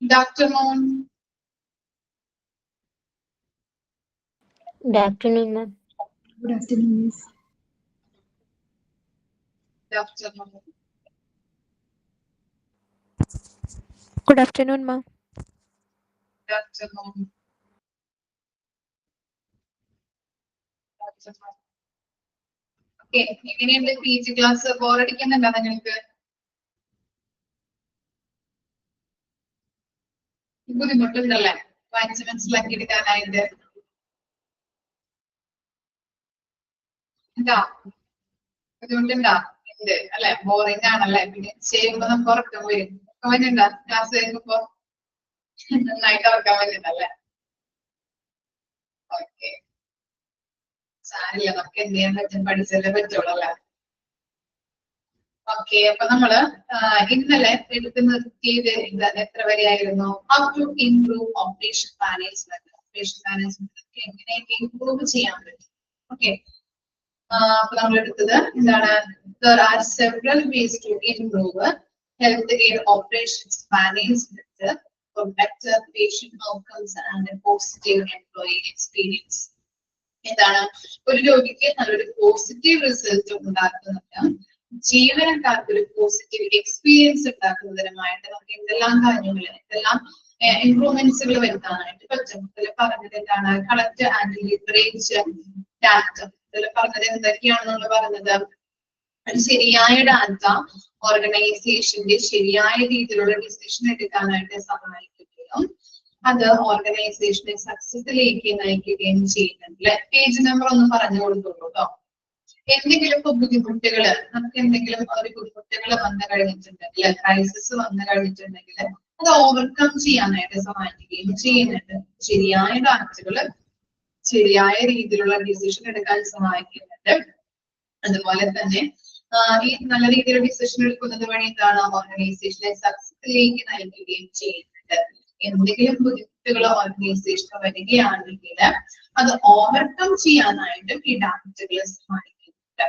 Good afternoon. Good afternoon, ma'am. Good afternoon, Miss. Good afternoon. Good afternoon, ma'am. Good afternoon. Okay, എങ്ങനെയുണ്ട് PG class? ബോറടിക്കുന്നുണ്ടോ നിങ്ങൾക്ക്? ബുദ്ധിമുട്ടുണ്ടല്ലേ വായിച്ച് മനസ്സിലാക്കി എടുക്കാനായിട്ട്? എന്താ ബുദ്ധിമുട്ടുണ്ടോ? ഉണ്ട് അല്ലെ? ബോറിംഗ് ആണല്ലേ? പിന്നെ ചെയ്യുമ്പോ നമുക്ക് ഉറക്കം വരും. ഉറക്കം വരുന്നുണ്ടോ ക്ലാസ് കഴിയുമ്പോ? നന്നായിട്ട് ഉറക്കം വരുന്നുണ്ടല്ലേ? ഓക്കെ, സാരില്ല, നമുക്ക് എന്ത് ചെയ്യാൻ പറ്റും, പഠിച്ചല്ലേ പറ്റുള്ളൂ അല്ലേ? ഓക്കെ, അപ്പൊ നമ്മള് ഇന്നലെ എടുത്ത് നിർത്തിയത് എത്ര വരെയായിരുന്നു? How to improve operation management. Operation management എങ്ങനെയൊക്കെ ഇംപ്രൂവ് ചെയ്യാൻ പറ്റും. ഓക്കെ, അപ്പൊ നമ്മൾ എടുത്തത് എന്താണ്? There are several ways to improve healthcare operations management for better patient outcomes and a positive employee experience. എന്താണ്? ഒരു രോഗിക്ക് നല്ലൊരു പോസിറ്റീവ് റിസൾട്ട് ഉണ്ടാക്കുന്നതിന്, ജീവനക്കാർക്ക് ഒരു പോസിറ്റീവ് എക്സ്പീരിയൻസ് ഉണ്ടാക്കുന്നതിനുമായിട്ട് നമുക്ക് എന്തെല്ലാം കാര്യങ്ങൾ, എന്തെല്ലാം ഇംപ്രൂവ്മെന്റ്സുകൾ വരുത്താനായിട്ട് പറ്റും. ഇതിൽ പറഞ്ഞത് എന്താണ്? Collect and leverage data. ഇതിൽ പറഞ്ഞത് എന്തൊക്കെയാണെന്നുള്ള പറഞ്ഞത്, ശരിയായ ഡാറ്റ ഓർഗനൈസേഷന്റെ ശരിയായ രീതിയിലുള്ള ഡിസിഷൻ എടുക്കാനായിട്ട് സഹായിക്കുകയും അത് ഓർഗനൈസേഷനെ സക്സസിലേക്ക് നയിക്കുകയും ചെയ്യുന്നുണ്ട്. പേജ് നമ്പർ ഒന്ന് പറഞ്ഞു കൊടുത്തോളൂ കേട്ടോ. എന്തെങ്കിലും ഇപ്പൊ ബുദ്ധിമുട്ടുകള്, നമുക്ക് എന്തെങ്കിലും ഒരു ബുദ്ധിമുട്ടുകൾ വന്നു കഴിഞ്ഞിട്ടുണ്ടെങ്കിൽ, ക്രൈസിസ് വന്നു കഴിഞ്ഞിട്ടുണ്ടെങ്കിൽ അത് ഓവർകം ചെയ്യാനായിട്ട് സഹായിക്കുകയും ചെയ്യുന്നുണ്ട്. ശരിയായ ഡാറ്റകള് ശരിയായ രീതിയിലുള്ള ഡിസിഷൻ എടുക്കാൻ സഹായിക്കുന്നുണ്ട്. അതുപോലെ തന്നെ ഈ നല്ല രീതിയിലുള്ള ഡിസിഷൻ എടുക്കുന്നത് വഴി എന്താണ്? ഓർഗനൈസേഷനെ സക്സസിലേക്ക് നയിക്കുകയും ചെയ്യുന്നുണ്ട്. എന്തെങ്കിലും ബുദ്ധിമുട്ടുകൾ ഓർഗനൈസേഷൻ വരികയാണെങ്കിൽ അത് ഓവർകം ചെയ്യാനായിട്ടും ഈ ഡാറ്റകൾ സഹായിക്കുന്നുണ്ട്.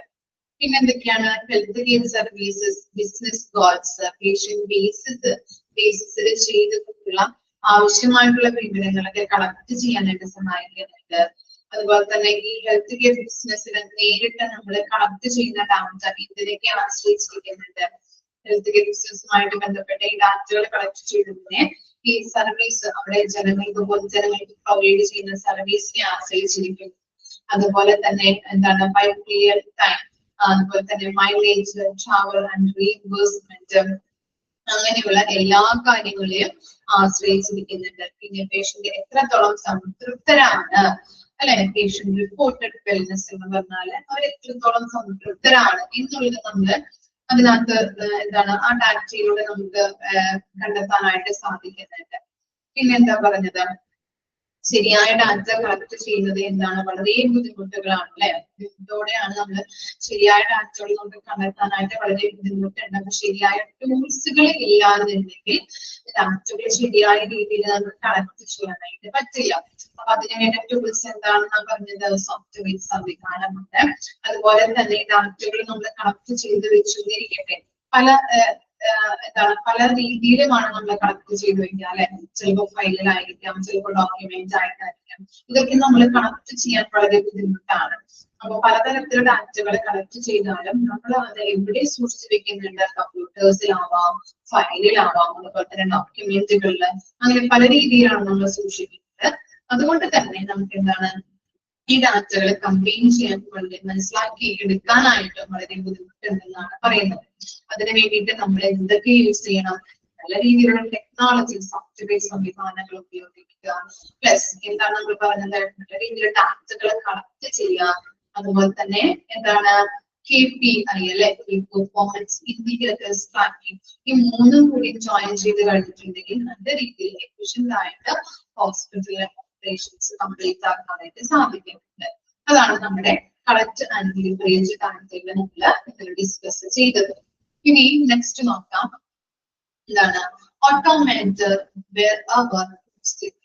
പിന്നെ എന്തൊക്കെയാണ്? Health care services, business goals, patient ബേസിസിൽ ചെയ്തിട്ടുള്ള ആവശ്യമായിട്ടുള്ള വിവരങ്ങളൊക്കെ കളക്ട് ചെയ്യാനായിട്ട് സഹായിക്കുന്നുണ്ട്. അതുപോലെ തന്നെ ഈ ഹെൽത്ത് കെയർ ബിസിനസ്സിന് നേരിട്ട് നമ്മൾ കളക്ട് ചെയ്യുന്ന ഡാറ്റ ഇതിലേക്ക് ആശ്രയിച്ചിരിക്കുന്നുണ്ട്. ഹെൽത്ത് കെയർ ബിസിനസ്സുമായിട്ട് ബന്ധപ്പെട്ട ഈ ഡാറ്റകൾ കളക്ട് ചെയ്തതിനെ ഈ സർവീസ് അവിടെ ജനങ്ങൾക്ക് പൊതുജനങ്ങൾക്ക് പ്രൊവൈഡ് ചെയ്യുന്ന സർവീസിനെ ആശ്രയിച്ചിരിക്കും. അതുപോലെ തന്നെ എന്താണ്? ബൈ ക്ലിയർ ടൈം, അതുപോലെ തന്നെ മൈലേജ്, ട്രാവൽ ആൻഡ് റീഇംബേഴ്സ്മെന്റ്, അങ്ങനെയുള്ള എല്ലാ കാര്യങ്ങളെയും ആശ്രയിച്ചിരിക്കുന്നുണ്ട്. പിന്നെ പേഷ്യന്റ് എത്രത്തോളം സംതൃപ്തരാണ്, അല്ലെ? പേഷ്യന്റ് റിപ്പോർട്ടഡ് വെൽനെസ് എന്ന് പറഞ്ഞാല് അവർ എത്രത്തോളം സംതൃപ്തരാണ് എന്നുള്ളത് നമ്മള് അതിനകത്ത് എന്താണ് ആ ഡാറ്റയിലൂടെ നമുക്ക് കണ്ടെത്താനായിട്ട് സാധിക്കുന്നുണ്ട്. പിന്നെ എന്താ പറഞ്ഞത്? ശരിയായ ഡാറ്റ കളക്ട് ചെയ്യുന്നത് എന്താണ്? വളരെ ബുദ്ധിമുട്ടുകളാണ് അല്ലെ? ഇതോടെയാണ് നമ്മൾ ശരിയായ ഡാറ്റകൾ നമുക്ക് കണ്ടെത്താനായിട്ട് വളരെ ബുദ്ധിമുട്ടുണ്ട്. അപ്പൊ ശരിയായ ടൂൾസുകൾ ഇല്ലാന്നുണ്ടെങ്കിൽ ഡാറ്റകൾ ശരിയായ രീതിയിൽ നമുക്ക് കളക്ട് ചെയ്യാനായിട്ട് പറ്റില്ല. അപ്പൊ അതിന് വേണ്ട ടൂൾസ് എന്താണെന്ന് പറഞ്ഞത്? സോഫ്റ്റ്വെയർ സംവിധാനമുണ്ട്. അതുപോലെ തന്നെ ഡാറ്റകൾ നമ്മൾ കളക്ട് ചെയ്ത് വെച്ചുകൊണ്ടിരിക്കട്ടെ. പല രീതിയിലുമാണ് നമ്മൾ കളക്ട് ചെയ്ത് വെക്കുക അല്ലെ? ചിലപ്പോൾ ഫയലിലായിരിക്കാം, ചിലപ്പോൾ ഡോക്യുമെന്റ് ആയിട്ടായിരിക്കാം. ഇതൊക്കെ നമ്മൾ കളക്ട് ചെയ്യാൻ വളരെ ബുദ്ധിമുട്ടാണ്. അപ്പൊ പലതരത്തിലുള്ള ഡാറ്റകൾ കളക്ട് ചെയ്താലും നമ്മൾ അത് എവിടെ സൂക്ഷിച്ചു വെക്കുന്നുണ്ട്? കമ്പ്യൂട്ടേഴ്സിലാവാം, ഫയലിലാവാം, അതുപോലെ തന്നെ ഡോക്യുമെന്റുകളിൽ, അങ്ങനെ പല രീതിയിലാണ് നമ്മൾ സൂക്ഷിക്കുന്നത്. അതുകൊണ്ട് തന്നെ നമുക്ക് എന്താണ്? ഈ ഡാറ്റകൾ കമ്പൈൻ ചെയ്യാൻ വളരെ മനസ്സിലാക്കി എടുക്കാനായിട്ട് വളരെ ബുദ്ധിമുട്ടുണ്ടെന്നാണ് പറയുന്നത്. അതിനു വേണ്ടിയിട്ട് നമ്മൾ എന്തൊക്കെ യൂസ് ചെയ്യണം? നല്ല രീതിയിലുള്ള ടെക്നോളജി, സോഫ്റ്റ്വെയർ സംവിധാനങ്ങൾ ഉപയോഗിക്കുക. പ്ലസ് എന്താണ് നമ്മൾ പറഞ്ഞത്? നല്ല രീതിയിലുള്ള ഡാറ്റകൾ കളക്ട് ചെയ്യുക. അതുപോലെ തന്നെ എന്താണ്? KPI അല്ലെ? Performance indicators tracking. ഈ മൂന്നും കൂടി ജോയിൻ ചെയ്ത് കഴിഞ്ഞിട്ടുണ്ടെങ്കിൽ നല്ല രീതിയിൽ എഫിഷ്യന്റ് ആയിട്ട് ഹോസ്പിറ്റലിലെ ഓപ്പറേഷൻസ് കംപ്ലീറ്റ് ആക്കാനായിട്ട് സാധിക്കുന്നുണ്ട്. അതാണ് നമ്മുടെ കളക്ട് ആൻഡ് ലിവറേജ് ഡാറ്റയിൽ നമ്മൾ ഇതിൽ ഡിസ്കസ് ചെയ്തത്. ഇനി നെക്സ്റ്റ് നോക്കാം. എന്താണ്? Automated warehouse system.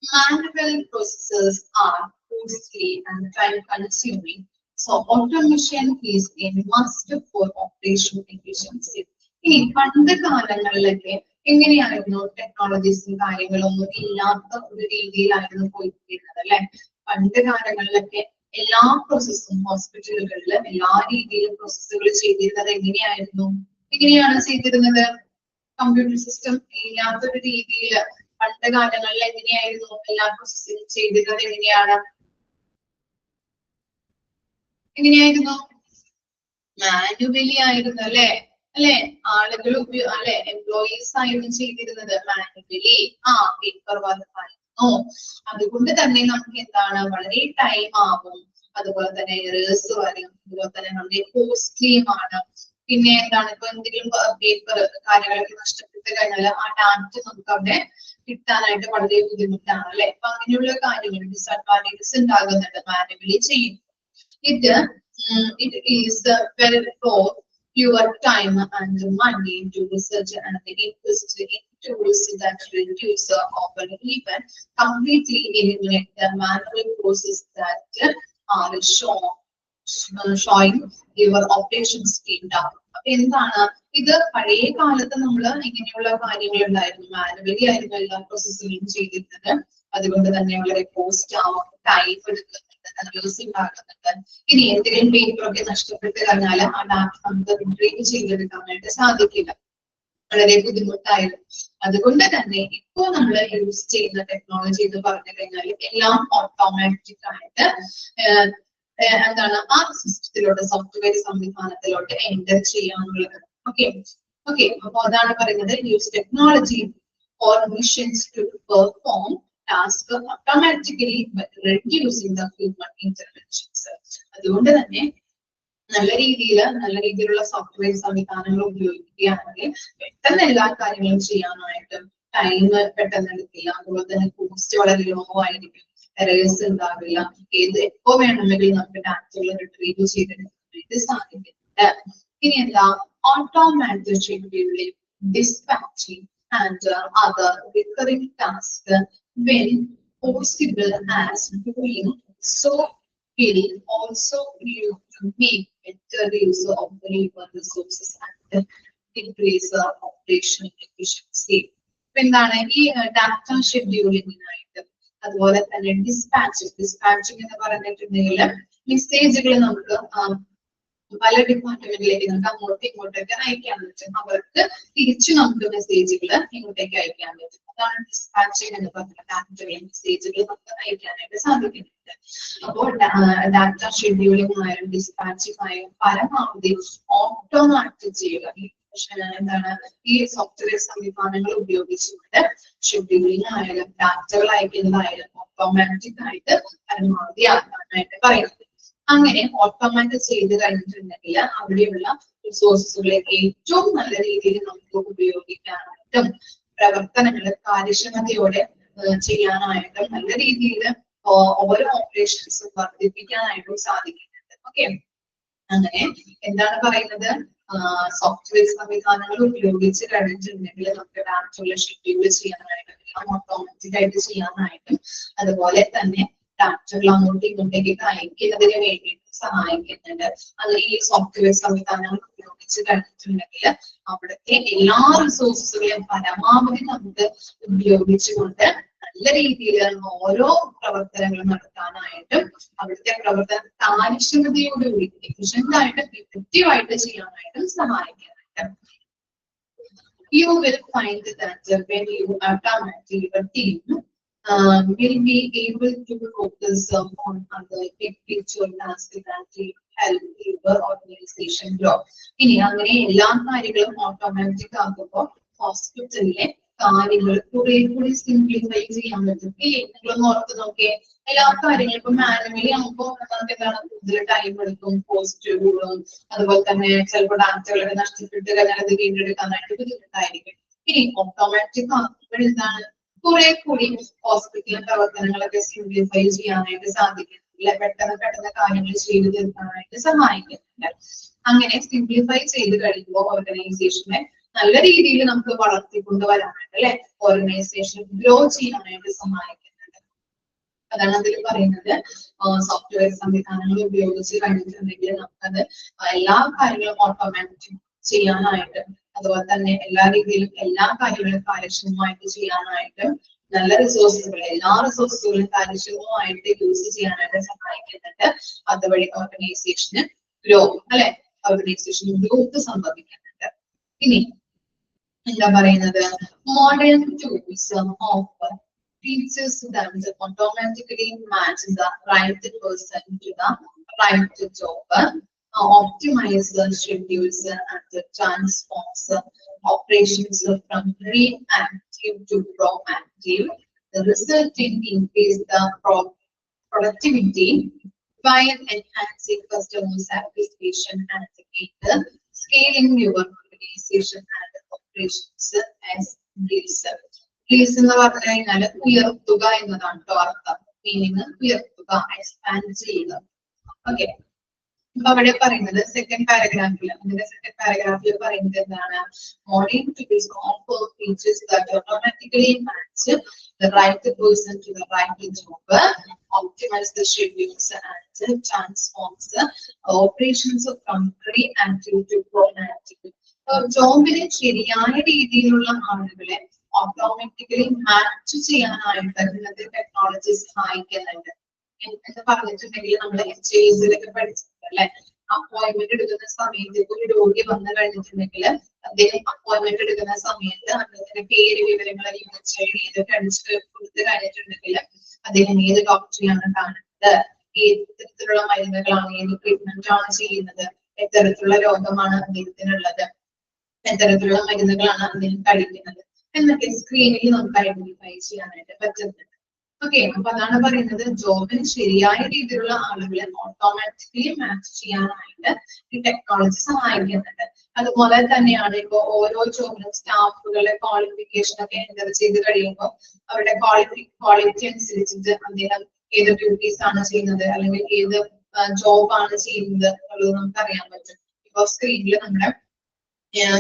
Manual processes are costly and time consuming, so automation is a must for operation efficiency. ഇനി പണ്ട് കാലങ്ങളിലൊക്കെ എങ്ങനെയായിരുന്നു ടെക്നോളജീസും കാര്യങ്ങളൊന്നും ഇല്ലാത്ത ഒരു രീതിയിലായിരുന്നു പോയിരിക്കുന്നത് അല്ലെ. പണ്ട് കാലങ്ങളിലൊക്കെ എല്ലാ പ്രോസസ്സും ഹോസ്പിറ്റലുകളിൽ എല്ലാ രീതിയിലും പ്രോസസ്സുകൾ ചെയ്തിരുന്നത് എങ്ങനെയാണ് ചെയ്തിരുന്നത്? കമ്പ്യൂട്ടർ സിസ്റ്റം ഇല്ലാത്തൊരു രീതിയിൽ പണ്ട് കാലങ്ങളിൽ എങ്ങനെയായിരുന്നു എല്ലാ പ്രോസസ്സിംഗ് ചെയ്തിരുന്നത്? എങ്ങനെയായിരുന്നു? മാനുവലി ആയിരുന്നു അല്ലെ. ആളുകൾ എംപ്ലോയീസ് ആയിരുന്നു ചെയ്തിരുന്നത് മാനുവലി. പേപ്പർ വർക്ക് ആയിരുന്നു. അതുകൊണ്ട് തന്നെ നമുക്ക് എന്താണ് വളരെ ടൈം ആവും, അതുപോലെ തന്നെ എറേഴ്സ് വരും, അതുപോലെ തന്നെ വളരെ കോസ്റ്റ്ലിയുമാണ്. പിന്നെ എന്താണ്, ഇപ്പൊ എന്തെങ്കിലും പേപ്പർ കാര്യങ്ങളൊക്കെ നഷ്ടപ്പെട്ട് കഴിഞ്ഞാൽ ആ ഡാറ്റ നമുക്ക് അവിടെ കിട്ടാനായിട്ട് വളരെ ബുദ്ധിമുട്ടാണ് അല്ലെ. അപ്പൊ അങ്ങനെയുള്ള കാര്യങ്ങൾ ഡിസഡ്വാൻറ്റേജസ് ഉണ്ടാകുന്നുണ്ട് മാനുവലി ചെയ്യുന്നത്. It is well for your time and money to research and invest in tools that reduce or even completely eliminate the manual process that are showing your operation screen down. എന്താണ് ഇത്? പഴയ കാലത്ത് നമ്മൾ ഇങ്ങനെയുള്ള കാര്യങ്ങൾ ഉണ്ടായിരുന്നു, manually ആയിരുന്നു എല്ലാ പ്രോസസ്സുകളും ചെയ്തിരുന്നത്. അതുകൊണ്ട് തന്നെ വളരെ കോസ്റ്റ് ആവും, ടൈം എടുക്കുന്നുണ്ട്, ഉണ്ടാകുന്നുണ്ട്. ഇനി എന്തെങ്കിലും പേപ്പർ ഒക്കെ നഷ്ടപ്പെട്ട് കഴിഞ്ഞാൽ ആ ഡാറ്റ നമുക്ക് റിട്രീവ് ചെയ്തെടുക്കാനായിട്ട് സാധിക്കില്ല, വളരെ ബുദ്ധിമുട്ടായിരുന്നു. അതുകൊണ്ട് തന്നെ ഇപ്പോൾ നമ്മൾ യൂസ് ചെയ്യുന്ന ടെക്നോളജി എന്ന് പറഞ്ഞു കഴിഞ്ഞാൽ എല്ലാം ഓട്ടോമാറ്റിക് ആയിട്ട് എന്താണ് ആ സിസ്റ്റത്തിലോട്ട്, സോഫ്റ്റ്വെയർ സംവിധാനത്തിലോട്ട് എൻ്റർ ചെയ്യാനുള്ളത്. ഓക്കെ. അപ്പൊ അതാണ് പറയുന്നത്, use technology or machines to perform tasks automatically by reducing the human interventions. അതുകൊണ്ട് തന്നെ നല്ല രീതിയിലുള്ള സോഫ്റ്റ്വെയർ സംവിധാനങ്ങൾ ഉപയോഗിക്കുകയാണെങ്കിൽ പെട്ടെന്ന് എല്ലാ കാര്യങ്ങളും ചെയ്യാനായിട്ട് ടൈം പെട്ടെന്ന് എടുക്കില്ല. അതുപോലെ തന്നെ കോസ്റ്റ് വളരെ ലോ ആയിരിക്കും, എറേഴ്സ് ഉണ്ടാവില്ല, എപ്പോ വേണമെങ്കിലും നമുക്ക് ഡാറ്റകൾ റിട്രീവ് ചെയ്തെടുക്കാനായിട്ട് സാധിക്കുന്നുണ്ട്. ഇനി എന്താ? Automatic scheduling, dispatching and other recurring tasks when possible, as doing so will also make better use of labor resources and increase operational efficiency. എന്താണ് ഈ ഡാറ്റ ഷെഡ്യൂളിങ്ങിനായിട്ട്, അതുപോലെ തന്നെ ഡിസ്പാച്ചിങ് എന്ന് പറഞ്ഞിട്ടുണ്ടെങ്കിൽ മെസ്സേജുകൾ നമുക്ക് പല ഡിപ്പാർട്ട്മെന്റിലേക്ക് നമുക്ക് അങ്ങോട്ടും ഇങ്ങോട്ടൊക്കെ അയക്കാൻ പറ്റും, അവർക്ക് തിരിച്ചു നമുക്ക് മെസ്സേജുകൾ ഇങ്ങോട്ടേക്ക് അയക്കാൻ പറ്റും. അതാണ് ഡിസ്പാച്ചിങ് എന്ന് പറഞ്ഞ ഡാറ്റകൾ, മെസ്സേജുകൾ നമുക്ക് അയക്കാനായിട്ട് സാധിക്കുന്നുണ്ട്. അപ്പോൾ ഡാറ്റ ഷെഡ്യൂളിംഗ് ആയാലും ഡിസ്പാച്ചിങ് ആയാലും പരമാവധി ഓട്ടോമാറ്റിക് ചെയ്യുക. എന്താണ് ഈ സോഫ്റ്റ്വെയർ സംവിധാനങ്ങൾ ഉപയോഗിച്ചുകൊണ്ട് ഷെഡ്യൂളിംഗ് ആയാലും ഡാറ്റകൾ അയക്കുന്നതായാലും ഓട്ടോമാറ്റിക് ആയിട്ട് പരമാവധി ആക്കാനായിട്ട് പറയുന്നത്. അങ്ങനെ ഓട്ടോമാറ്റിക് ചെയ്ത് കഴിഞ്ഞിട്ടുണ്ടെങ്കിൽ അവിടെയുള്ള റിസോഴ്സുകളെ ഏറ്റവും നല്ല രീതിയിൽ നമുക്ക് ഉപയോഗിക്കാനായിട്ടും പ്രവർത്തനങ്ങൾ കാര്യക്ഷമതയോടെ ചെയ്യാനായിട്ടും നല്ല രീതിയിൽ ഓരോ ഓപ്പറേഷൻസും വർദ്ധിപ്പിക്കാനായിട്ടും സാധിക്കുന്നുണ്ട്. ഓക്കെ. അങ്ങനെ എന്താണ് പറയുന്നത്? സോഫ്റ്റ്വെയർ സംവിധാനങ്ങൾ ഉപയോഗിച്ച് കഴിഞ്ഞിട്ടുണ്ടെങ്കിൽ നമുക്ക് ഡാറ്റകൾ ഷെഡ്യൂൾ ചെയ്യാനായിട്ടും ഓട്ടോമാറ്റിക് ആയിട്ട് ചെയ്യാനായിട്ടും അതുപോലെ തന്നെ ഡാറ്റകൾ അങ്ങോട്ടും ഇങ്ങോട്ടേക്ക് അയക്കുന്നതിന് വേണ്ടിയിട്ട് സഹായിക്കുന്നുണ്ട്. അത് ഈ സോഫ്റ്റ്വെയർ സംവിധാനങ്ങൾ ഉപയോഗിച്ച് കഴിഞ്ഞിട്ടുണ്ടെങ്കിൽ അവിടുത്തെ എല്ലാ റിസോഴ്സുകളെയും പരമാവധി നമുക്ക് ഉപയോഗിച്ചുകൊണ്ട് നല്ല രീതിയിൽ ഓരോ പ്രവർത്തനങ്ങളും നടത്താനായിട്ടും അവിടുത്തെ പ്രവർത്തനം കാര്യക്ഷമതയോടുകൂടി എഫിഷ്യന്റ് ആയിട്ട് ഇഫക്റ്റീവ് ആയിട്ട് ചെയ്യാനായിട്ടും സഹായിക്കാനായിട്ട്. You will find that when you automate your team, will be able to focus on other big picture tasks that help your organization grow. ഇനി അങ്ങനെ എല്ലാ കാര്യങ്ങളും ഓട്ടോമാറ്റിക് ആകുമ്പോൾ ഹോസ്പിറ്റലിലെ കാര്യങ്ങൾ കുറെ കൂടി സിംപ്ലിഫൈ ചെയ്യാൻ പറ്റും. നിങ്ങളൊന്ന് ഓർത്ത് നോക്കിയേ, എല്ലാ കാര്യങ്ങളും ഇപ്പൊ മാനുവലി ആകുമ്പോൾ നമുക്ക് എന്താണ് കൂടുതൽ ടൈം എടുക്കും, കോസ്റ്റ് കൂടും, അതുപോലെ തന്നെ ചിലപ്പോൾ ഡാറ്റകളൊക്കെ നഷ്ടപ്പെട്ട് കഴിഞ്ഞാൽ അത് വീണ്ടെടുക്കാനായിട്ട് ബുദ്ധിമുട്ടായിരിക്കും. ഇനി ഓട്ടോമാറ്റിക് ആകുമ്പോൾ എന്താണ് കുറെ കൂടി ഹോസ്പിറ്റൽ പ്രവർത്തനങ്ങളൊക്കെ സിംപ്ലിഫൈ ചെയ്യാനായിട്ട് സാധിക്കുന്നില്ല, പെട്ടെന്ന് കാര്യങ്ങൾ ചെയ്തു തീർക്കാനായിട്ട് സഹായിക്കുന്നുണ്ട്. അങ്ങനെ സിംപ്ലിഫൈ ചെയ്ത് കഴിയുമ്പോൾ ഓർഗനൈസേഷനെ നല്ല രീതിയിൽ നമുക്ക് വളർത്തിക്കൊണ്ടുവരാനായിട്ട് അല്ലെ, ഓർഗനൈസേഷൻ ഗ്രോ ചെയ്യാനായിട്ട് സഹായിക്കുന്നുണ്ട്. അതാണ് അതിൽ പറയുന്നത്. സോഫ്റ്റ്വെയർ സംവിധാനങ്ങൾ ഉപയോഗിച്ച് കഴിഞ്ഞിട്ടുണ്ടെങ്കിൽ നമുക്കത് എല്ലാ കാര്യങ്ങളും ഓട്ടോമാറ്റിക് ചെയ്യാനായിട്ട് അതുപോലെ തന്നെ എല്ലാ രീതിയിലും എല്ലാ കാര്യങ്ങളും കാര്യക്ഷമമായിട്ട് ചെയ്യാനായിട്ട് നല്ല റിസോഴ്സുകൾ എല്ലാ റിസോഴ്സുകളും കാര്യക്ഷമമായിട്ട് യൂസ് ചെയ്യാനായിട്ട് സഹായിക്കുന്നുണ്ട്. അതുവഴി ഓർഗനൈസേഷന് അല്ലെ ഓർഗനൈസേഷൻ ഗ്രോത്ത് സംഭവിക്കുന്നുണ്ട്. ഇനി എന്താ പറയുന്നത്, modern tools of teaches them to automatically match the right person to the right job, optimize the schedules and transforms operations from reactive to proactive. The result in increase the productivity while enhancing customer satisfaction and scaling your organization and operations as result. Please എന്ന് പറഞ്ഞു കഴിഞ്ഞാൽ ഉയർത്തുക എന്നതാണ് കേട്ടോ അർത്ഥം. Meaning ഉയർത്തുക, expand ചെയ്യുക. Okay, അപ്പൊ അവിടെ പറയുന്നത് സെക്കൻഡ് പാരഗ്രാഫിൽ പറയുന്നത് എന്താണ്, modern tools offer features that automatically match the right person to the right job, optimize the schedules and transforms the operations from reactive to proactive. ജോബിന് ശരിയായ രീതിയിലുള്ള ആളുകളെ ഓട്ടോമാറ്റിക്കലി മാച്ച് ചെയ്യാനായിട്ട് ഇന്നത്തെ ടെക്നോളജി സഹായിക്കുന്നുണ്ട് എന്ന് പറഞ്ഞിട്ടുണ്ടെങ്കിൽ നമ്മൾ HASലൊക്കെ പഠിച്ചിട്ടുണ്ട് അല്ലെ. അപ്പോയിന്റ്മെന്റ് എടുക്കുന്ന സമയത്ത് ഒരു രോഗി വന്നു കഴിഞ്ഞിട്ടുണ്ടെങ്കിൽ അദ്ദേഹം അപ്പോയിന്റ്മെന്റ് എടുക്കുന്ന സമയത്ത് അദ്ദേഹത്തിന്റെ പേര് വിവരങ്ങൾ ഇതൊക്കെ അടിച്ചിട്ട് കൊടുത്തു കഴിഞ്ഞിട്ടുണ്ടെങ്കിൽ അദ്ദേഹം ഏത് ഡോക്ടറെയാണ് കാണുന്നത്, ഏത് തരത്തിലുള്ള മരുന്നുകളാണ്, ഏത് ട്രീറ്റ്മെന്റ് ആണ് ചെയ്യുന്നത്, എത്തരത്തിലുള്ള രോഗമാണ് അദ്ദേഹത്തിനുള്ളത്, എത്തരത്തിലുള്ള മരുന്നുകളാണ് അദ്ദേഹം കഴിക്കുന്നത് എന്നൊക്കെ സ്ക്രീനിൽ നമുക്ക് ഐഡന്റിഫൈ ചെയ്യാനായിട്ട് പറ്റുന്നുണ്ട്. ഓക്കെ, അപ്പൊ അതാണ് പറയുന്നത്, ജോബിന് ശരിയായ രീതിയിലുള്ള ആളുകളെ ഓട്ടോമാറ്റിക്കലി മാച്ച് ചെയ്യാനായിട്ട് ഈ ടെക്നോളജി സഹായിക്കുന്നുണ്ട്. അതുപോലെ തന്നെയാണ് ഇപ്പൊ ഓരോ ജോബിനും സ്റ്റാഫുകളുടെ ക്വാളിഫിക്കേഷൻ ഒക്കെ എൻ്റർ ചെയ്ത് കഴിയുമ്പോൾ അവരുടെ ക്വാളിറ്റി അനുസരിച്ചിട്ട് അദ്ദേഹം ഏത് ഡ്യൂട്ടീസ് ആണ് ചെയ്യുന്നത് അല്ലെങ്കിൽ ഏത് ജോബാണ് ചെയ്യുന്നത് എന്നുള്ളത് നമുക്ക് അറിയാൻ പറ്റും. ഇപ്പൊ സ്ക്രീനിൽ നമ്മുടെ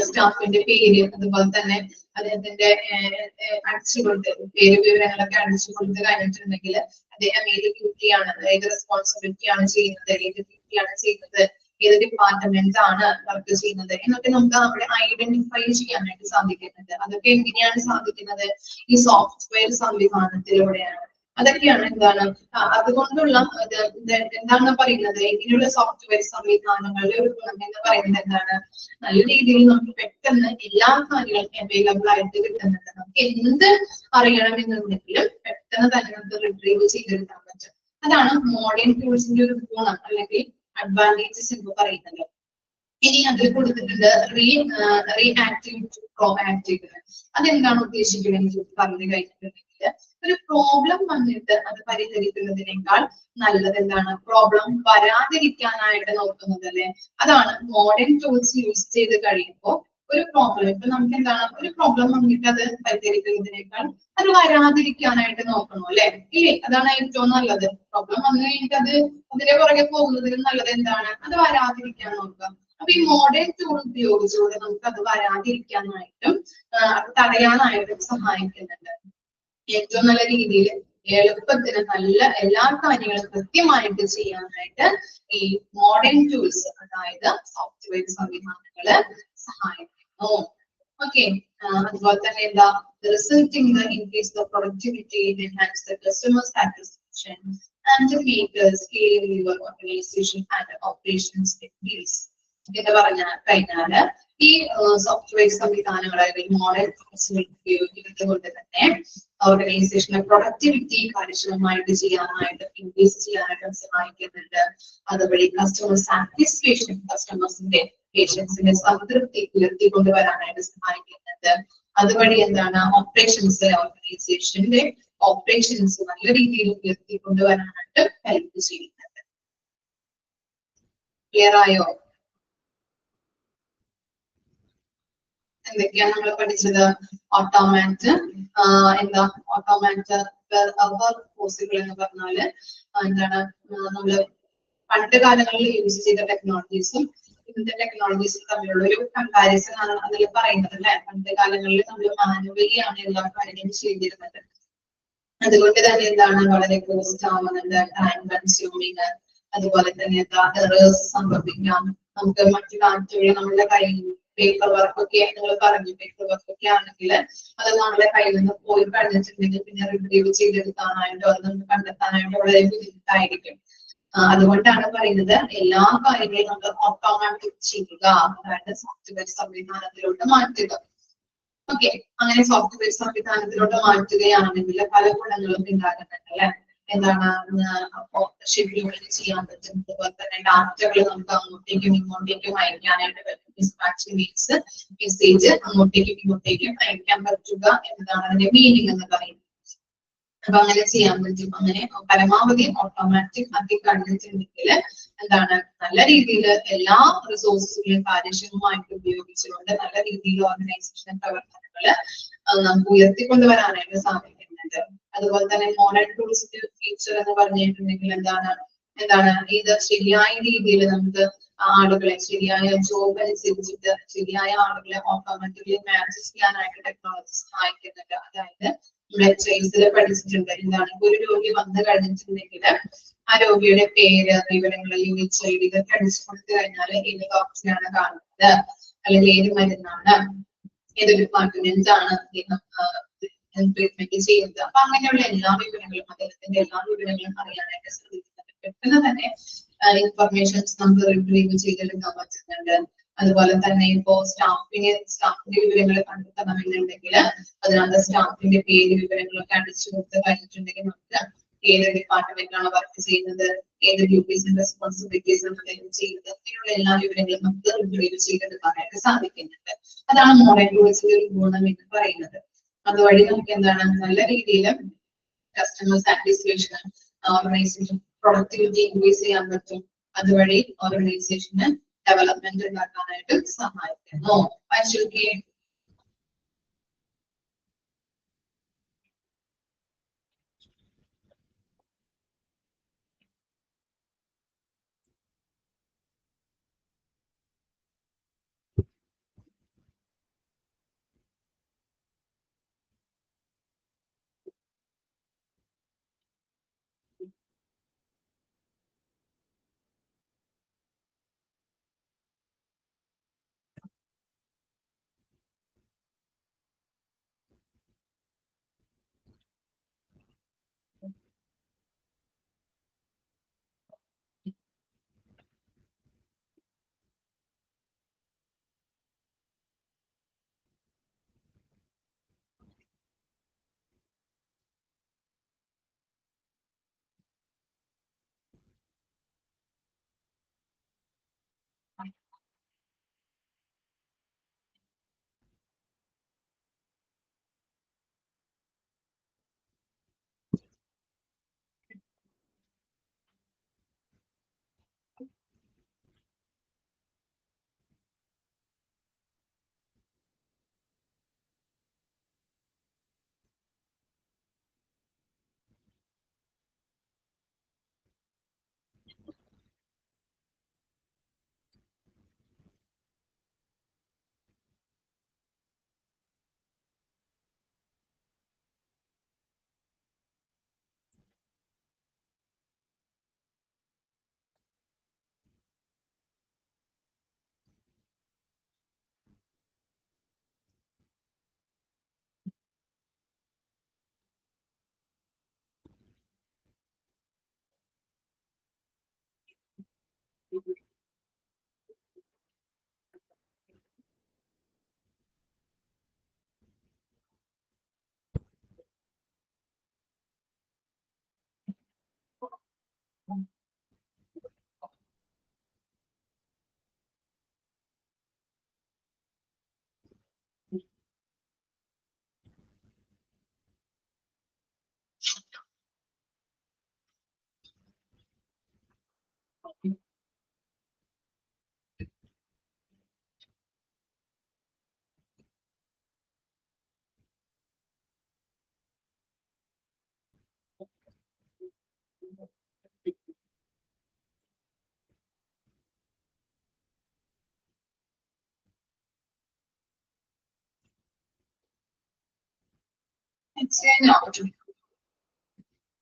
സ്റ്റാഫിന്റെ പേര് അതുപോലെ തന്നെ അദ്ദേഹത്തിന്റെ അടിച്ചു കൊടുത്ത് പേര് വിവരങ്ങളൊക്കെ അടിച്ചു കൊടുത്ത് കഴിഞ്ഞിട്ടുണ്ടെങ്കിൽ അദ്ദേഹം ഏത് ഡ്യൂട്ടിയാണ്, ഏത് റെസ്പോൺസിബിലിറ്റി ആണ് ചെയ്യുന്നത്, ഏത് ഡ്യൂട്ടിയാണ് ചെയ്യുന്നത്, ഏത് ഡിപ്പാർട്ട്മെന്റ് ആണ് വർക്ക് ചെയ്യുന്നത് എന്നൊക്കെ നമുക്ക് അവിടെ ഐഡന്റിഫൈ ചെയ്യാനായിട്ട് സാധിക്കുന്നുണ്ട്. അതൊക്കെ എങ്ങനെയാണ് സാധിക്കുന്നത്, ഈ സോഫ്റ്റ്വെയർ സംവിധാനത്തിലൂടെയാണ്. അതൊക്കെയാണ് എന്താണ് അതുകൊണ്ടുള്ള എന്താണ് പറയുന്നത്, ഇങ്ങനെയുള്ള സോഫ്റ്റ്വെയർ സംവിധാനങ്ങളുടെ ഒരു ഗുണം എന്ന് പറയുന്നത് എന്താണ്, നല്ല രീതിയിൽ നമുക്ക് പെട്ടെന്ന് എല്ലാ കാര്യങ്ങളും അവൈലബിൾ ആയിട്ട് കിട്ടുന്നുണ്ട്. നമുക്ക് എന്ത് അറിയണമെന്നുണ്ടെങ്കിലും പെട്ടെന്ന് തന്നെ നമുക്ക് റിട്രീവ് ചെയ്തെടുക്കാൻ പറ്റും. അതാണ് മോഡേൺ ടൂൾസിന്റെ ഒരു ഗുണം അല്ലെങ്കിൽ അഡ്വാൻറ്റേജസ് എന്ന് പറയുന്നത്. ഇനി അതിൽ കൊടുത്തിട്ടുണ്ട് റീആക്റ്റീവ് ടു പ്രോആക്റ്റീവ്. അതെന്താണ് ഉദ്ദേശിക്കുന്നത് പറഞ്ഞു കഴിഞ്ഞിട്ടുണ്ടെങ്കിൽ, ഒരു പ്രോബ്ലം വന്നിട്ട് അത് പരിഹരിക്കുന്നതിനേക്കാൾ നല്ലത് എന്താണ്, പ്രോബ്ലം വരാതിരിക്കാനായിട്ട് നോക്കുന്നത് അല്ലെ. അതാണ് മോഡേൺ ടൂൾസ് യൂസ് ചെയ്ത് കഴിയുമ്പോൾ ഒരു പ്രോബ്ലം ഇപ്പൊ നമുക്ക് എന്താണ്, ഒരു പ്രോബ്ലം വന്നിട്ട് അത് പരിഹരിക്കുന്നതിനേക്കാൾ അത് വരാതിരിക്കാനായിട്ട് നോക്കണം അല്ലെ. ഇല്ലേ, അതാണ് ഏറ്റവും നല്ലത്. പ്രോബ്ലം വന്നു കഴിഞ്ഞിട്ട് അതിന്റെ പുറകെ പോകുന്നതിലും നല്ലത് എന്താണ്, അത് വരാതിരിക്കാൻ നോക്കുക. അപ്പൊ ഈ മോഡേൺ ടൂൾ ഉപയോഗിച്ചുകൊണ്ട് നമുക്ക് അത് വരാതിരിക്കാനായിട്ടും അത് തടയാനായിട്ടും സഹായിക്കുന്നുണ്ട്. ഏറ്റവും നല്ല രീതിയിൽ എളുപ്പത്തിന് നല്ല എല്ലാ കാര്യങ്ങളും കൃത്യമായിട്ട് ചെയ്യാനായിട്ട് ഈ മോഡേൺ ടൂൾസ് അതായത് സോഫ്റ്റ്വെയർ സംവിധാനങ്ങള് സഹായിക്കുന്നു. ഓക്കെ, അതുപോലെ തന്നെ എന്താ, resulting the increase the productivity, enhance the customer satisfaction and make scale your organization and operations increase. എന്ന് പറഞ്ഞ കഴിഞ്ഞാല് ഈ സോഫ്റ്റ്വെയർ സംവിധാനങ്ങൾ അല്ലെങ്കിൽ മോഡേൺ ടൂൾസുകൾ ഉപയോഗിക്കുന്നത് കൊണ്ട് തന്നെ ഓർഗനൈസേഷന്റെ പ്രൊഡക്ടിവിറ്റി കാര്യക്ഷമമായിട്ട് ചെയ്യാനായിട്ട് ഇൻക്രീസ് ചെയ്യാനായിട്ട് സഹായിക്കുന്നുണ്ട്. അതുവഴി കസ്റ്റമർ സാറ്റിസ്ഫാക്ഷൻ, കസ്റ്റമേഴ്സിന്റെ പേഷ്യൻസിന്റെ സംതൃപ്തി ഉയർത്തിക്കൊണ്ടുവരാനായിട്ട് സഹായിക്കുന്നുണ്ട്. അതുവഴി എന്താണ്, ഓർഗനൈസേഷന്റെ ഓപ്പറേഷൻസ് നല്ല രീതിയിൽ ഉയർത്തിക്കൊണ്ടുവരാനായിട്ട് ഹെൽപ്പ് ചെയ്യുന്നുണ്ട്. ക്ലിയർ ആയോ? എന്തൊക്കെയാണ് നമ്മൾ പഠിച്ചത്? ഓട്ടോമാറ്റ് ഓട്ടോമാറ്റ് പോസിബിൾ എന്ന് പറഞ്ഞാല് എന്താണ്, നമ്മള് പണ്ട് കാലങ്ങളിൽ യൂസ് ചെയ്ത ടെക്നോളജീസും ഇന്നത്തെ ടെക്നോളജീസും തമ്മിലുള്ള ഒരു കമ്പാരിസൺ ആണ് അതിൽ പറയുന്നത് അല്ലെ. പണ്ട് കാലങ്ങളിൽ നമ്മൾ മാനുവലി ആണ് എല്ലാ കാര്യങ്ങളും ചെയ്തിരുന്നത്. അതുകൊണ്ട് തന്നെ എന്താണ്, വളരെ കോസ്റ്റ് ആവുന്നുണ്ട്, ടൈം കൺസ്യൂമിങ്, അതുപോലെ തന്നെ എന്താ എറേഴ്സ് സംഭവിക്കാം. നമുക്ക് മറ്റു കാര്യങ്ങൾ നമ്മുടെ കയ്യിൽ പേപ്പർ വർക്ക് ഒക്കെ നിങ്ങൾ പറഞ്ഞു, പേപ്പർ വർക്ക് ഒക്കെ ആണെങ്കിൽ അത് നമ്മളെ കയ്യിൽ നിന്ന് പോയി കഴിഞ്ഞിട്ടുണ്ടെങ്കിൽ പിന്നെ റിട്രീവ് ചെയ്തെടുക്കാനായിട്ടോ അത് നമുക്ക് കണ്ടെത്താനായിട്ടോ വളരെ ബുദ്ധിമുട്ടായിരിക്കും. അതുകൊണ്ടാണ് പറയുന്നത് എല്ലാ കാര്യങ്ങളും നമ്മൾ ഓട്ടോമാറ്റിക് ചെയ്യുക, അതായത് സോഫ്റ്റ്വെയർ സംവിധാനത്തിലോട്ട് മാറ്റുക. ഓക്കെ, അങ്ങനെ സോഫ്റ്റ്വെയർ സംവിധാനത്തിലോട്ട് മാറ്റുകയാണെങ്കിൽ പല ഗുണങ്ങളും ഉണ്ടാകുന്നുണ്ട് അല്ലെ. എന്താണ്, അപ്പോ ഷെഡ്യൂളിൽ ചെയ്യാൻ പറ്റും, അതുപോലെ തന്നെ ഡാറ്റകൾ നമുക്ക് അങ്ങോട്ടേക്കും ഇങ്ങോട്ടേക്കും അയക്കാനായിട്ട് പറ്റും. ഡിസ്പാച്ച് മീൻസ് മെസ്സേജ് അങ്ങോട്ടേക്കും ഇങ്ങോട്ടേക്കും അയക്കാൻ പറ്റുക എന്നതാണ് അതിന്റെ മീനിങ് എന്ന് പറയുന്നത്. അപ്പൊ അങ്ങനെ ചെയ്യാൻ പറ്റും. അങ്ങനെ പരമാവധി ഓട്ടോമാറ്റിക് ആക്കി കഴിഞ്ഞിട്ടുണ്ടെങ്കിൽ എന്താണ്, നല്ല രീതിയിൽ എല്ലാ റിസോഴ്സുകളും കാര്യക്ഷമമായിട്ട് ഉപയോഗിച്ചുകൊണ്ട് നല്ല രീതിയിൽ ഓർഗനൈസേഷൻ പ്രവർത്തനങ്ങൾ നമുക്ക് ഉയർത്തിക്കൊണ്ടുവരാനായിട്ട് സാധിക്കുന്നുണ്ട്. അതുപോലെ തന്നെ മോഡേൺ ടൂൾസിന്റെ ഫീച്ചർ എന്ന് പറഞ്ഞിട്ടുണ്ടെങ്കിൽ എന്താണ് ഇത് ശരിയായ രീതിയിൽ നമുക്ക് ആളുകളെ ശരിയായ ജോബ് അനുസരിച്ചിട്ട് ശരിയായ ആളുകളെ ഓട്ടോമാറ്റിക്കലി മാച്ച് ചെയ്യാനായിട്ട് ടെക്നോളജി സഹായിക്കുന്നുണ്ട്. അതായത് നമ്മുടെ എച്ച് പഠിച്ചിട്ടുണ്ട്, എന്താണ് ഒരു രോഗി വന്നു കഴിഞ്ഞിട്ടുണ്ടെങ്കിൽ ആ രോഗിയുടെ പേര്, വിവരങ്ങൾ, UHID ഇതൊക്കെ അടിച്ചു കൊടുത്തു കഴിഞ്ഞാൽ ഏത് ഡോക്ടറിനാണ് കാണുന്നത്, അല്ലെങ്കിൽ ഏത് മരുന്നാണ്, ഏത് ഡിപ്പാർട്ട്മെന്റ് ആണ് ട്രീറ്റ്മെന്റ് ചെയ്യുന്നത്, അപ്പൊ അങ്ങനെയുള്ള എല്ലാ വിവരങ്ങളും അദ്ദേഹത്തിന്റെ എല്ലാ വിവരങ്ങളും അറിയാനായിട്ട് സാധിക്കുന്നുണ്ട്. പെട്ടെന്ന് തന്നെ ഇൻഫർമേഷൻസ് നമുക്ക് റിട്രീവ് ചെയ്തെടുക്കാൻ പറ്റുന്നുണ്ട്. അതുപോലെ തന്നെ ഇപ്പോ സ്റ്റാഫിന്റെ വിവരങ്ങൾ കണ്ടെത്തണമെന്നുണ്ടെങ്കിൽ അതിനകത്ത് സ്റ്റാഫിന്റെ പേര് വിവരങ്ങളൊക്കെ അടിച്ചു കൊടുത്ത് കഴിഞ്ഞിട്ടുണ്ടെങ്കിൽ നമുക്ക് ഏത് ഡിപ്പാർട്ട്മെന്റിലാണ് വർക്ക് ചെയ്യുന്നത്, ഏത് ഡ്യൂട്ടീസ് ആൻഡ് റെസ്പോൺസിബിലിറ്റീസ് ആണ് അദ്ദേഹം ചെയ്യുന്നത്, അങ്ങനെയുള്ള എല്ലാ വിവരങ്ങളും നമുക്ക് റിട്രീവ് ചെയ്തെടുക്കാനായിട്ട് സാധിക്കുന്നുണ്ട്. അതാണ് മോഡേൺ ടൂൾസിന്റെ ഒരു ഗുണം എന്ന് പറയുന്നത്. അതുവഴി നമുക്ക് എന്താണ്, നല്ല രീതിയിൽ customer satisfaction, organization productivity increase ചെയ്യാൻ പറ്റും. അതുവഴി ഓർഗനൈസേഷന് ഡെവലപ്മെന്റ് ഉണ്ടാക്കാനായിട്ട് സഹായിക്കുന്നു. അശ്വതി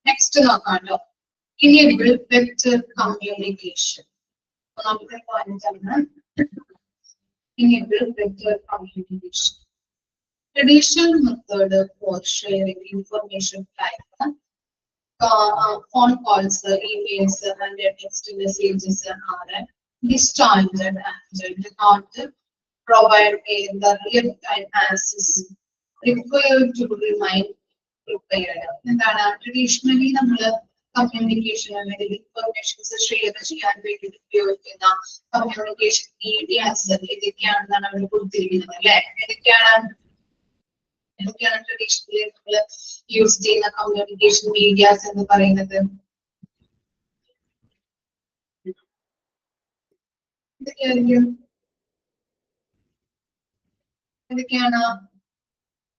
നെക്സ്റ്റ് നോക്കാമല്ലോ. Enable vector communication. നമുക്ക് പോയിന്റാണ് enable better communication. Traditional method for sharing information like phone calls, emails, and text messages are disjointed and do not provide the real-time access required to remain prepared. എന്താണ് traditionally നമ്മൾ communication അല്ലെങ്കിൽ informations share ചെയ്യാൻ വേണ്ടി ഉപയോഗിക്കുന്ന communication medias ഏതൊക്കെയാണെന്നാണ് അവർ കൊടുത്തിരിക്കുന്നത് അല്ലെ? ഏതൊക്കെയാണ് traditionally നമ്മൾ യൂസ് ചെയ്യുന്ന കമ്മ്യൂണിക്കേഷൻ മീഡിയാസ് എന്ന് പറയുന്നത്? എന്തൊക്കെയാണ്?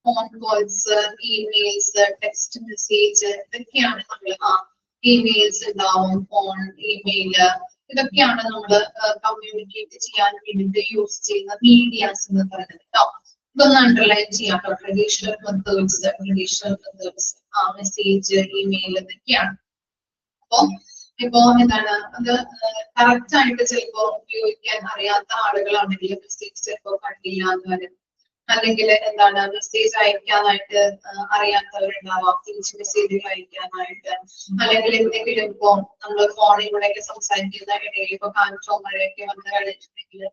Phone calls, emails, text message, ഇതൊക്കെയാണ് നമ്മൾ ഇമെയിൽസ് ഉണ്ടാവും, ഫോൺ, ഇമെയില്, ഇതൊക്കെയാണ് നമ്മൾ കമ്മ്യൂണിക്കേറ്റ് ചെയ്യാൻ വേണ്ടിയിട്ട് യൂസ് ചെയ്യുന്ന മീഡിയാസ് എന്ന് പറയുന്നത് കേട്ടോ. ഇതൊന്ന് അണ്ടർലൈൻ ചെയ്യാം കേട്ടോ. ട്രഡീഷണൽ മെത്തേഡ്സ് മെസ്സേജ്, ഇമെയിൽ ഇതൊക്കെയാണ്. ഇപ്പോ എന്താണ് അത് കറക്റ്റ് ആയിട്ട് ചിലപ്പോ ഉപയോഗിക്കാൻ അറിയാത്ത ആളുകളാണെങ്കിൽ മെസ്സേജ് ചിലപ്പോ കണ്ടില്ല എന്ന് വരും. അല്ലെങ്കിൽ എന്താണ് മെസ്സേജ് അയക്കാനായിട്ട് അറിയാത്തവരുണ്ടാവാം, തിരിച്ച് മെസ്സേജുകൾ അയക്കാനായിട്ട്. അല്ലെങ്കിൽ എന്തെങ്കിലും ഇപ്പോ നമ്മൾ ഫോണിലൂടെ സംസാരിക്കുന്ന ഇടയിൽ ഇപ്പൊ കാറ്റോ മഴയൊക്കെ വന്നു കഴിഞ്ഞിട്ടുണ്ടെങ്കിൽ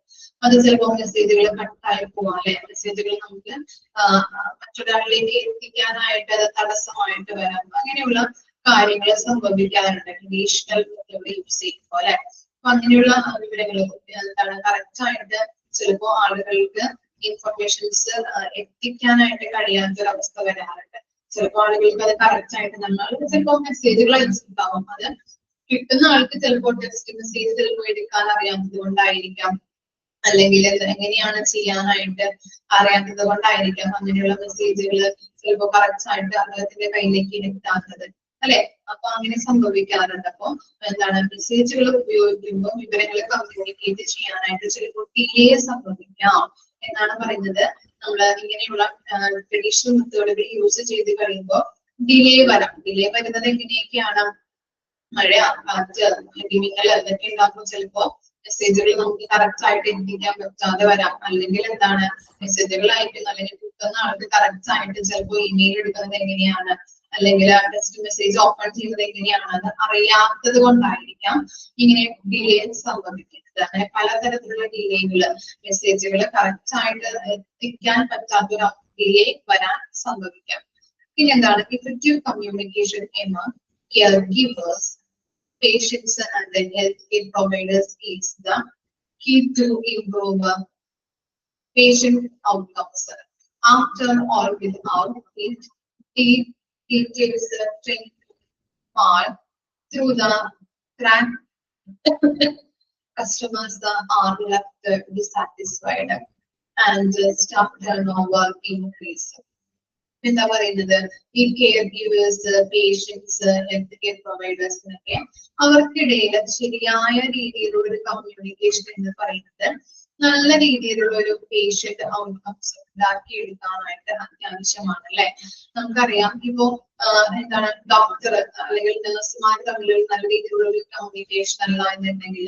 അത് ചിലപ്പോ മെസ്സേജുകൾ കട്ടായി പോവാം അല്ലെ? മെസ്സേജുകൾ നമുക്ക് മറ്റൊരാളിലേക്ക് എത്തിക്കാനായിട്ട് തടസ്സമായിട്ട് വരാം. അങ്ങനെയുള്ള കാര്യങ്ങൾ സംഭവിക്കാറുണ്ട് ട്രഡീഷണൽ യൂസ് ചെയ്യുമ്പോൾ അല്ലെ? അപ്പൊ അങ്ങനെയുള്ള വിവരങ്ങൾ എന്താണ് കറക്റ്റ് ആയിട്ട് ചിലപ്പോ ആളുകൾക്ക് ഇൻഫർമേഷൻസ് എത്തിക്കാനായിട്ട് കഴിയാത്തൊരവസ്ഥ വരാറുണ്ട്. ചിലപ്പോൾ ആളുകൾക്ക് അത് കറക്റ്റ് ആയിട്ട് നമ്മൾ ചിലപ്പോൾ മെസ്സേജുകൾ അയച്ചിട്ടുണ്ടാവും, അത് കിട്ടുന്ന ആൾക്ക് ചിലപ്പോൾ ടെക്സ്റ്റ് മെസ്സേജ് ചിലപ്പോൾ എടുക്കാൻ അറിയാത്തത് കൊണ്ടായിരിക്കാം, അല്ലെങ്കിൽ എങ്ങനെയാണ് ചെയ്യാനായിട്ട് അറിയാത്തത് കൊണ്ടായിരിക്കാം അങ്ങനെയുള്ള മെസ്സേജുകൾ ചിലപ്പോൾ കറക്റ്റ് ആയിട്ട് അദ്ദേഹത്തിന്റെ കയ്യിലേക്ക് എത്താത്തത് അല്ലെ? അപ്പൊ അങ്ങനെ സംഭവിക്കാറുണ്ട്. അപ്പൊ എന്താണ് മെസ്സേജുകൾ ഉപയോഗിക്കുമ്പോൾ വിവരങ്ങൾ കമ്മ്യൂണിക്കേറ്റ് ചെയ്യാനായിട്ട് ചിലപ്പോൾ ഡിലേ സംഭവിക്കാം എന്നാണ് പറയുന്നത്. നമ്മൾ ഇങ്ങനെയുള്ള ട്രഡീഷണൽ മെത്തേഡുകൾ യൂസ് ചെയ്ത് കഴിയുമ്പോൾ ഡിലേ വരാം. ഡിലേ വരുന്നത് എങ്ങനെയൊക്കെയാണ്? മഴ, കാറ്റ്, ഇടിമിന്നൽ ഇതൊക്കെ ഉണ്ടാകുമ്പോൾ ചിലപ്പോ മെസ്സേജുകൾ നമുക്ക് കറക്റ്റ് ആയിട്ട് എത്തിക്കാൻ പറ്റാതെ വരാം. അല്ലെങ്കിൽ എന്താണ് മെസ്സേജുകൾ അയക്കുന്ന അല്ലെങ്കിൽ കിട്ടുന്ന ആൾക്ക് കറക്റ്റ് ആയിട്ട് ചിലപ്പോൾ ഇമെയിൽ എടുക്കുന്നത് എങ്ങനെയാണ്, അല്ലെങ്കിൽ ടെക്സ്റ്റ് മെസ്സേജ് ഓപ്പൺ ചെയ്യുന്നത് എങ്ങനെയാണ് അത് അറിയാത്തത് കൊണ്ടായിരിക്കാം ഇങ്ങനെ ഡിലേ സംഭവിക്കുന്നത്. അങ്ങനെ പലതരത്തിലുള്ള ഡിലേകള് മെസ്സേജുകൾ കറക്റ്റ് ആയിട്ട് എത്തിക്കാൻ പറ്റാത്തൊരു ഡിലേ വരാൻ സംഭവിക്കാം. പിന്നെ എന്താണ് ഇഫക്റ്റീവ് കമ്മ്യൂണിക്കേഷൻ എന്ന care givers, patients and the healthcare providers is the key to improve patient outcomes. After or without it, it takes a far through the crack. Customers are left dissatisfied and staff turnover increase. എന്താ പറയുന്നത്? ഈ caregivers, patients, health care providers എന്നൊക്കെ അവർക്കിടയിൽ ശരിയായ രീതിയിലുള്ള ഒരു communication എന്ന് പറയുന്നത് നല്ല രീതിയിലുള്ള ഒരു പേഷ്യന്റ് ഔട്ട്കംസ് ഉണ്ടാക്കിയെടുക്കാനായിട്ട് അത്യാവശ്യമാണ് അല്ലെ? നമുക്കറിയാം ഇപ്പോ എന്താണ് ഡോക്ടർ അല്ലെങ്കിൽ നഴ്സുമാർ തമ്മിൽ നല്ല രീതിയിലുള്ള ഒരു കമ്മ്യൂണിക്കേഷൻ അല്ല എന്നുണ്ടെങ്കിൽ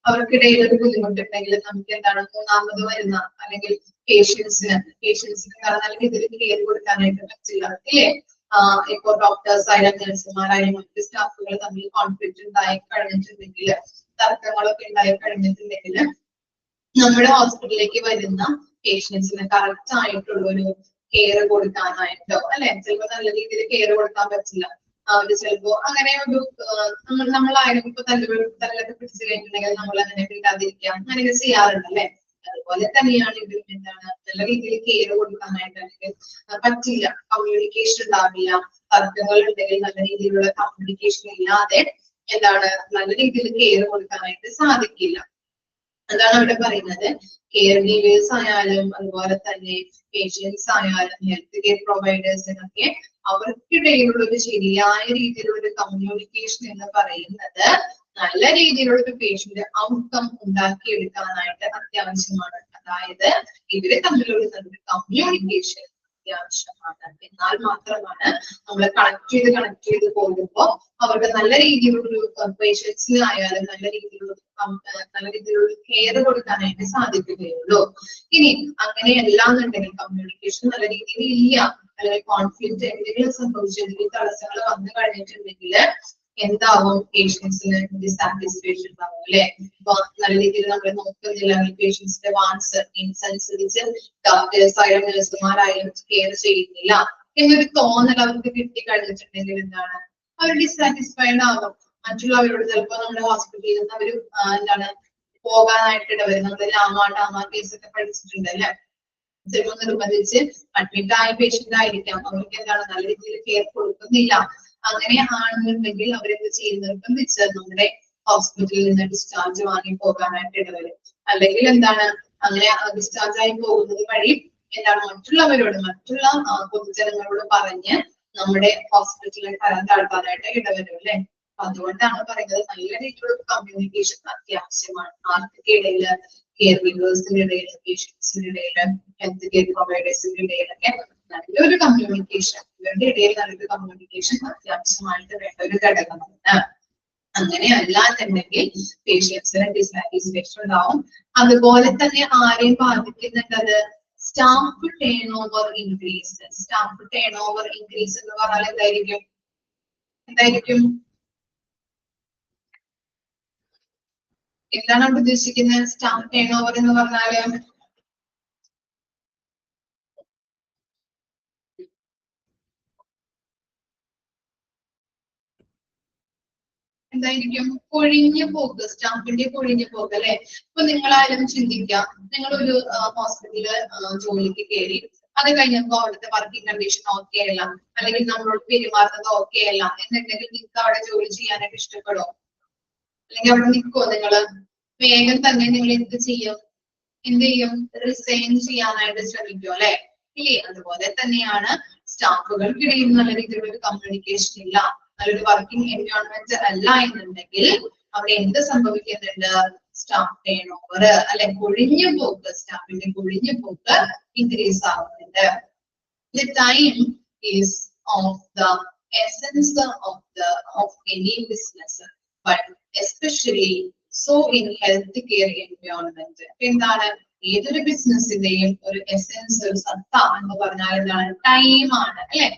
അവർക്കിടയിൽ ഒരു ബുദ്ധിമുട്ടുണ്ടെങ്കിൽ നമുക്ക് എന്താണ് മൂന്നാമത് വരുന്ന അല്ലെങ്കിൽ പേഷ്യൻസിന് നല്ല രീതിയിൽ കെയർ കൊടുക്കാനായിട്ട് പറ്റില്ല ഇല്ലേ? ഇപ്പോ ഡോക്ടേഴ്സ് ആയാലും നഴ്സുമാരായാലും മറ്റ് സ്റ്റാഫുകൾ തമ്മിൽ കോൺഫ്ലിക്റ്റ് ഉണ്ടായി കഴിഞ്ഞിട്ടുണ്ടെങ്കിൽ, തർക്കങ്ങളൊക്കെ ഉണ്ടായി കഴിഞ്ഞിട്ടുണ്ടെങ്കിൽ നമ്മുടെ ഹോസ്പിറ്റലിലേക്ക് വരുന്ന പേഷ്യൻസിന് കറക്റ്റ് ആയിട്ടുള്ള ഒരു കെയർ കൊടുക്കാനായിട്ടോ അല്ലെ? ചിലപ്പോൾ നല്ല രീതിയിൽ കെയർ കൊടുക്കാൻ പറ്റില്ല. അവര് ചിലപ്പോ അങ്ങനെ ഒരു നമ്മളായാലും ഇപ്പൊ തല്ലൊക്കെ പിടിച്ചു കഴിഞ്ഞിട്ടുണ്ടെങ്കിൽ നമ്മൾ അങ്ങനെ വിടാതിരിക്കാം, അങ്ങനെയൊക്കെ ചെയ്യാറുണ്ട് അല്ലെ? അതുപോലെ തന്നെയാണ് ഇതിൽ എന്താണ് നല്ല രീതിയിൽ കെയർ കൊടുക്കാനായിട്ട് അല്ലെങ്കിൽ പറ്റില്ല, കമ്മ്യൂണിക്കേഷൻ ഉണ്ടാവില്ല. തർക്കങ്ങൾ ഉണ്ടെങ്കിൽ നല്ല രീതിയിലുള്ള കമ്മ്യൂണിക്കേഷൻ ഇല്ലാതെ എന്താണ് നല്ല രീതിയിൽ കെയർ കൊടുക്കാനായിട്ട് സാധിക്കില്ല. അതാണ് അവിടെ പറയുന്നത്. കെയർ ഗീവേഴ്സ് ആയാലും അതുപോലെ തന്നെ പേഷ്യൻസ് ആയാലും ഹെൽത്ത് കെയർ പ്രൊവൈഡേഴ്സിനൊക്കെ അവർക്കിടയിലുള്ള ഒരു ശരിയായ രീതിയിലുള്ള ഒരു കമ്മ്യൂണിക്കേഷൻ എന്ന് പറയുന്നത് നല്ല രീതിയിലുള്ള ഒരു പേഷ്യന്റ് ഔട്ട്കം ഉണ്ടാക്കിയെടുക്കാനായിട്ട് അത്യാവശ്യമാണ്. അതായത് ഇവരെ തമ്മിലുള്ള നല്ലൊരു കമ്മ്യൂണിക്കേഷൻ അത്യാവശ്യമാണ്. എന്നാൽ മാത്രമാണ് നമ്മൾ കണക്ട് ചെയ്ത് പോകുമ്പോൾ അവർക്ക് നല്ല രീതിയിലുള്ള പേഷ്യൻസിനായാലും നല്ല രീതിയിലുള്ള കെയർ കൊടുക്കാനായിട്ട് സാധിക്കുകയുള്ളൂ. ഇനി അങ്ങനെയല്ല എന്നുണ്ടെങ്കിൽ കമ്മ്യൂണിക്കേഷൻ നല്ല രീതിയിൽ ഇല്ല, അല്ലെങ്കിൽ കോൺഫ്ലിക്റ്റ് എന്തെങ്കിലും സംഭവിച്ചിട്ടുണ്ടെങ്കിൽ തടസ്സങ്ങൾ വന്നു കഴിഞ്ഞിട്ടുണ്ടെങ്കിൽ എന്താവും? പേഷ്യൻസിന് ഡിസാറ്റിസ്ഫാക്ഷൻ ഉണ്ടാവും അല്ലെ. ഇപ്പൊ നല്ല രീതിയിൽ നമ്മൾ നോക്കുന്നില്ല, പേഷ്യൻസിന്റെ വാൻസ് അനുസരിച്ച് ഡോക്ടേഴ്സായാലും നഴ്സുമാരായാലും കെയർ ചെയ്യുന്നില്ല എന്നൊരു തോന്നൽ അവർക്ക് കിട്ടി കഴിഞ്ഞിട്ടുണ്ടെങ്കിൽ എന്താണ്? അവർ ഡിസാറ്റിസ്ഫൈഡ് ആകും. മറ്റുള്ളവരോട് ചിലപ്പോൾ നമ്മുടെ ഹോസ്പിറ്റലിൽ നിന്ന് അവർ എന്താണ് പോകാനായിട്ട് ഇടവരും. നമ്മൾ ലാമ കേസൊക്കെ പഠിച്ചിട്ടുണ്ട് അല്ലെ. ചിലപ്പോൾ നിർബന്ധിച്ച് അഡ്മിറ്റ് ആയ പേഷ്യന്റ് ആയിരിക്കാം, അവർക്ക് എന്താണ് നല്ല രീതിയിൽ കെയർ കൊടുക്കുന്നില്ല. അങ്ങനെ ആണെന്നുണ്ടെങ്കിൽ അവരെന്ത് ചെയ്യും? നിർബന്ധിച്ച് നമ്മുടെ ഹോസ്പിറ്റലിൽ നിന്ന് ഡിസ്ചാർജ് വാങ്ങി പോകാനായിട്ട് ഇടവരും. അല്ലെങ്കിൽ എന്താണ്? അങ്ങനെ ഡിസ്ചാർജ് ആയി പോകുന്നത് വഴി എന്താണ്? മറ്റുള്ള പൊതുജനങ്ങളോട് പറഞ്ഞ് നമ്മുടെ ഹോസ്പിറ്റലിൽ തരം താഴ്ത്താനായിട്ട് ഇടവരും അല്ലെ. അതുകൊണ്ടാണ് പറയുന്നത് നല്ല രീതിയിലുള്ള കമ്മ്യൂണിക്കേഷൻ അത്യാവശ്യമാണ്. ആർക്കൊക്കെ ഇടയില്? കെയർ ഗീവേഴ്സിന്റെ ഇടയിൽ, പേഷ്യൻസിന്റെ ഇടയിൽ, ഹെൽത്ത് കെയർ പ്രൊവൈഡേഴ്സിന്റെ ഇടയിലൊക്കെ നല്ലൊരു കമ്മ്യൂണിക്കേഷൻ, ഇവരുടെ ഇടയിൽ നല്ലൊരു കമ്മ്യൂണിക്കേഷൻ അത്യാവശ്യമായിട്ട് വേണ്ട ഒരു ഘടകമാണ്. അങ്ങനെ അല്ലാന്നുണ്ടെങ്കിൽ പേഷ്യൻസിന് ഡിസാറ്റിസ്ഫാക്ഷൻ ഉണ്ടാവും. അതുപോലെ തന്നെ ആരെയും ബാധിക്കുന്നുണ്ടത്? Staff turnover increase. Staff turnover increase എന്ന് പറഞ്ഞാൽ എന്തായിരിക്കും? എന്താണ് അവിടെ ഉദ്ദേശിക്കുന്നത്? സ്റ്റാഫ് ടേൺ ഓവർ എന്ന് പറഞ്ഞാല് എന്തായിരിക്കും? കൊഴിഞ്ഞു പോക്ക്, സ്റ്റാഫിന്റെ കൊഴിഞ്ഞു പോക്ക് അല്ലെ. ഇപ്പൊ നിങ്ങളായാലും ചിന്തിക്കാം, നിങ്ങളൊരു ഹോസ്പിറ്റലില് ജോലിക്ക് കയറി, അത് കഴിഞ്ഞപ്പോ അവിടുത്തെ വർക്കിംഗ് കണ്ടീഷൻ ഓക്കെ അല്ല, അല്ലെങ്കിൽ നമ്മളോട് പെരുമാറുന്നത് ഓക്കെ അല്ല എന്നുണ്ടെങ്കിൽ നിങ്ങൾക്ക് അവിടെ ജോലി ചെയ്യാനായിട്ട് ഇഷ്ടപ്പെടുമോ? അല്ലെങ്കിൽ അവിടെ നിൽക്കുമോ? നിങ്ങള് വേഗം തന്നെ നിങ്ങൾ എന്ത് ചെയ്യും? റിസൈൻ ചെയ്യാനായിട്ട് ശ്രമിക്കും അല്ലെ. ഇല്ലേ? അതുപോലെ തന്നെയാണ് സ്റ്റാഫുകൾക്കിടയിൽ നല്ല രീതിയിലുള്ള ഒരു കമ്മ്യൂണിക്കേഷൻ ഇല്ല, നല്ലൊരു വർക്കിംഗ് എൻവയോൺമെന്റ് അല്ല എന്നുണ്ടെങ്കിൽ അവിടെ എന്ത് സംഭവിക്കുന്നുണ്ട്? സ്റ്റാഫ് ടേൺ ഓവർ അല്ലെ, കൊഴിഞ്ഞു പോക്ക്, സ്റ്റാഫിന്റെ കൊഴിഞ്ഞു പോക്ക് ഇൻക്രീസ് ആവുന്നുണ്ട്. The time is of the essence of any business, but especially so in healthcare environment. എന്താണ്? ഏതൊരു ബിസിനസിന്റെയും ഒരു എസെൻസ്, ഒരു സത്ത എന്ന് പറഞ്ഞാൽ എന്താണ്? ടൈമാണ് അല്ലെ.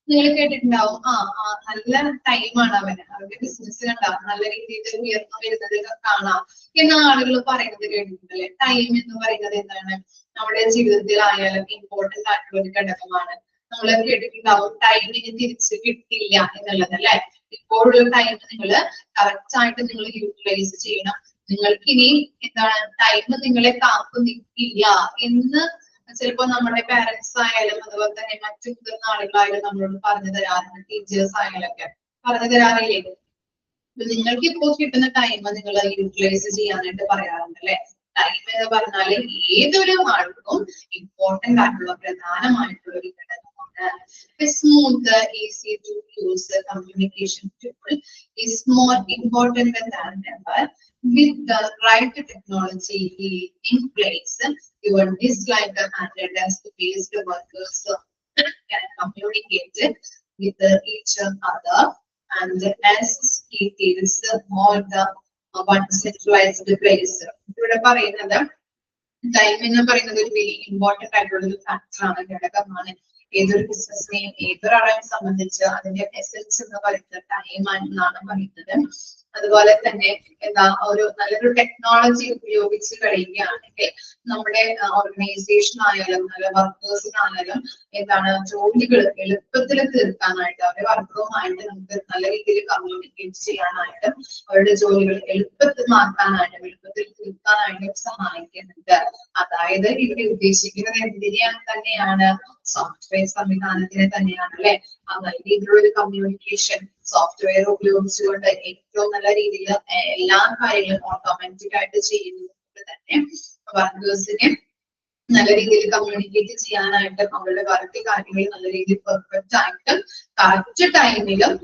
നിങ്ങൾ കേട്ടിട്ടുണ്ടാവും, നല്ല ടൈമാണ് അവരുടെ ബിസിനസ് കണ്ടാ നല്ല രീതിയിൽ ഉയർന്നു വരുന്നത് കാണാം എന്ന ആളുകൾ പറയുന്നത് കേട്ടിട്ടുണ്ട് അല്ലെ. ടൈം എന്ന് പറയുന്നത് എന്താണ്? നമ്മുടെ ജീവിതത്തിൽ ആയാലും ഇമ്പോർട്ടന്റ് ആയിട്ടുള്ള ഒരു ഘടകമാണ്. നമ്മൾ കേട്ടിട്ടുണ്ടാവും ടൈമിന് തിരിച്ച് കിട്ടില്ല എന്നുള്ളത് അല്ലെ. ഇപ്പോഴുള്ള ടൈം നിങ്ങൾ കറക്റ്റ് ആയിട്ട് നിങ്ങൾ യൂട്ടിലൈസ് ചെയ്യണം. നിങ്ങൾക്ക് ഇനി എന്താണ്? ടൈം നിങ്ങളെ കാത്തു നിൽക്കില്ല എന്ന് ചിലപ്പോ നമ്മുടെ പാരന്റ്സ് ആയാലും അതുപോലെ തന്നെ മറ്റു മുതിർന്ന ആളുകളായാലും നമ്മളോട് പറഞ്ഞു തരാറുണ്ട്. ടീച്ചേഴ്സ് ആയാലും ഒക്കെ പറഞ്ഞു തരാറില്ലേ? നിങ്ങൾക്ക് ഇപ്പോൾ കിട്ടുന്ന ടൈം നിങ്ങൾ യൂട്ടിലൈസ് ചെയ്യാനായിട്ട് പറയാറുണ്ട് അല്ലെ. ടൈം എന്ന് പറഞ്ഞാൽ ഏതൊരു ആൾക്കും ഇമ്പോർട്ടന്റ് ആയിട്ടുള്ള പ്രധാനമായിട്ടുള്ള ഒരു ഘടകമാണ്. A smooth, easy to use communication tool is more important than ever. With the right technology in place, your dislike and desk-based workers can communicate with each other and access details on the one centralized place. ഇവിടെ പറയുന്നത് time എന്ന് പറയുന്നത് ഒരു very important ആയിട്ടുള്ള ഒരു ഫാക്ടറാണ്, ഘടകമാണ്. ഏതൊരു ബിസിനസിനെയും ഏതൊരാളെയും സംബന്ധിച്ച് അതിന്റെ എസെൻസ് എന്ന് പറയുന്നത് ടൈമാണെന്നാണ് പറയുന്നത്. അതുപോലെ തന്നെ ഒരു നല്ലൊരു ടെക്നോളജി ഉപയോഗിച്ച് കഴിയുകയാണെങ്കിൽ നമ്മുടെ ഓർഗനൈസേഷൻ ആയാലും നല്ല വർക്കേഴ്സിനായാലും ജോലികൾ എളുപ്പത്തിൽ തീർക്കാനായിട്ട് അവരുടെ വർക്കറുമായിട്ട് നമുക്ക് നല്ല രീതിയിൽ കമ്മ്യൂണിക്കേറ്റ് ചെയ്യാനായിട്ടും അവരുടെ ജോലികൾ എളുപ്പമാക്കാനായിട്ടും എളുപ്പത്തിൽ തീർക്കാനായിട്ടും സഹായിക്കുന്നുണ്ട്. അതായത് ഇവിടെ ഉദ്ദേശിക്കുന്നത് എന്തിനെയാണ് തന്നെയാണ്? സോഫ്റ്റ്വെയർ സംവിധാനത്തിനെ തന്നെയാണ് അല്ലെ. നല്ല രീതിയിലുള്ള ഒരു കമ്മ്യൂണിക്കേഷൻ സോഫ്റ്റ്വെയർ ഉപയോഗിച്ചുകൊണ്ട് ഏറ്റവും നല്ല രീതിയിൽ എല്ലാ കാര്യങ്ങളും ഓട്ടോമാറ്റിക് ആയിട്ട് ചെയ്യുന്നത് തന്നെ വർക്കേഴ്സിനെ നല്ല രീതിയിൽ കമ്മ്യൂണിക്കേറ്റ് ചെയ്യാനായിട്ട് അവരുടെ വർക്ക് കാര്യങ്ങൾ നല്ല രീതിയിൽ പെർഫെക്റ്റ് ആയിട്ടും കറക്റ്റ് ടൈമിലും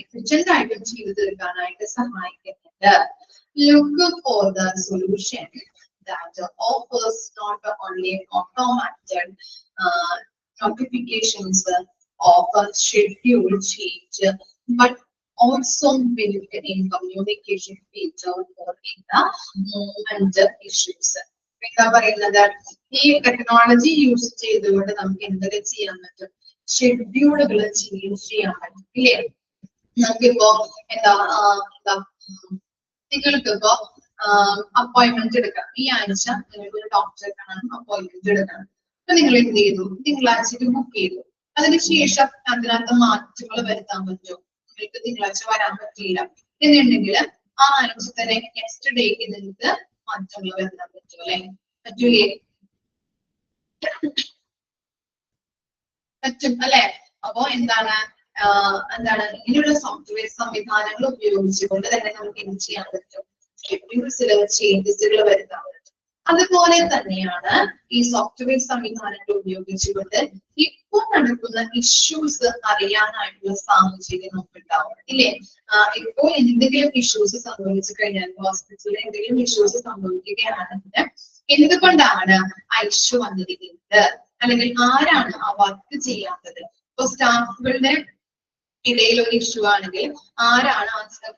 എഫിഷ്യന്റ് ആയിട്ടും ചെയ്തു തീർക്കാനായിട്ട് സഹായിക്കുന്നുണ്ട്. Look for the solution that offers not only automated notifications of a schedule change, but also built in communication feature for in the moment issues. എന്താ പറയുന്നത്, ഈ ടെക്നോളജി യൂസ് ചെയ്തുകൊണ്ട് നമുക്ക് എന്തൊക്കെ ചെയ്യാൻ പറ്റും? ഷെഡ്യൂളുകൾ ചേഞ്ച് ചെയ്യാൻ പറ്റും ഇല്ലേ? നമുക്കിപ്പോ എന്താ നിങ്ങൾക്കിപ്പോ അപ്പോയിന്റ്മെന്റ് എടുക്കാം. ഈ ആഴ്ച നിങ്ങൾക്ക് ഒരു ഡോക്ടറെ കാണാൻ അപ്പോയിന്റ്മെന്റ് എടുക്കണം. അപ്പൊ നിങ്ങൾ എന്ത് ചെയ്തു? തിങ്കളാഴ്ചക്ക് ബുക്ക് ചെയ്തു. അതിനുശേഷം അതിനകത്ത് മാറ്റങ്ങൾ വരുത്താൻ പറ്റും. നിങ്ങൾക്ക് തിങ്കളാഴ്ച വരാൻ പറ്റിയില്ല എന്നുണ്ടെങ്കിൽ ആ ആഴ്ച തന്നെ നെക്സ്റ്റ് ഡേക്ക് നിങ്ങൾക്ക് മാറ്റങ്ങൾ വരുത്താൻ പറ്റും അല്ലെ? പറ്റൂലേ? പറ്റും അല്ലെ? അപ്പോ എന്താണ് ഇങ്ങനെയുള്ള സോഫ്റ്റ്വെയർ സംവിധാനങ്ങൾ ഉപയോഗിച്ചുകൊണ്ട് തന്നെ നമുക്ക് എന്ത് ചെയ്യാൻ പറ്റും? ചേഞ്ചസുകൾ വരുത്താൻ പറ്റും. അതുപോലെ തന്നെയാണ് ഈ സോഫ്റ്റ്വെയർ സംവിധാനങ്ങൾ ഉപയോഗിച്ചുകൊണ്ട് ഇപ്പോൾ നടക്കുന്ന ഇഷ്യൂസ് അറിയാനായിട്ടുള്ള സാഹചര്യം നമുക്ക് ഉണ്ടാവും ഇല്ലേ? ഇപ്പോൾ എന്തെങ്കിലും ഇഷ്യൂസ് സംഭവിച്ചു കഴിഞ്ഞാൽ, ഹോസ്പിറ്റലിൽ എന്തെങ്കിലും ഇഷ്യൂസ് സംഭവിക്കുകയാണെങ്കിൽ എന്തുകൊണ്ടാണ് ആ ഇഷ്യൂ വന്നിരിക്കുന്നത്, അല്ലെങ്കിൽ ആരാണ് ആ വർക്ക് ചെയ്യാത്തത്? ഇപ്പൊ സ്റ്റാഫുകളുടെ ഇടയിൽ ഒരു ഇഷ്യൂ ആണെങ്കിൽ ആരാണ്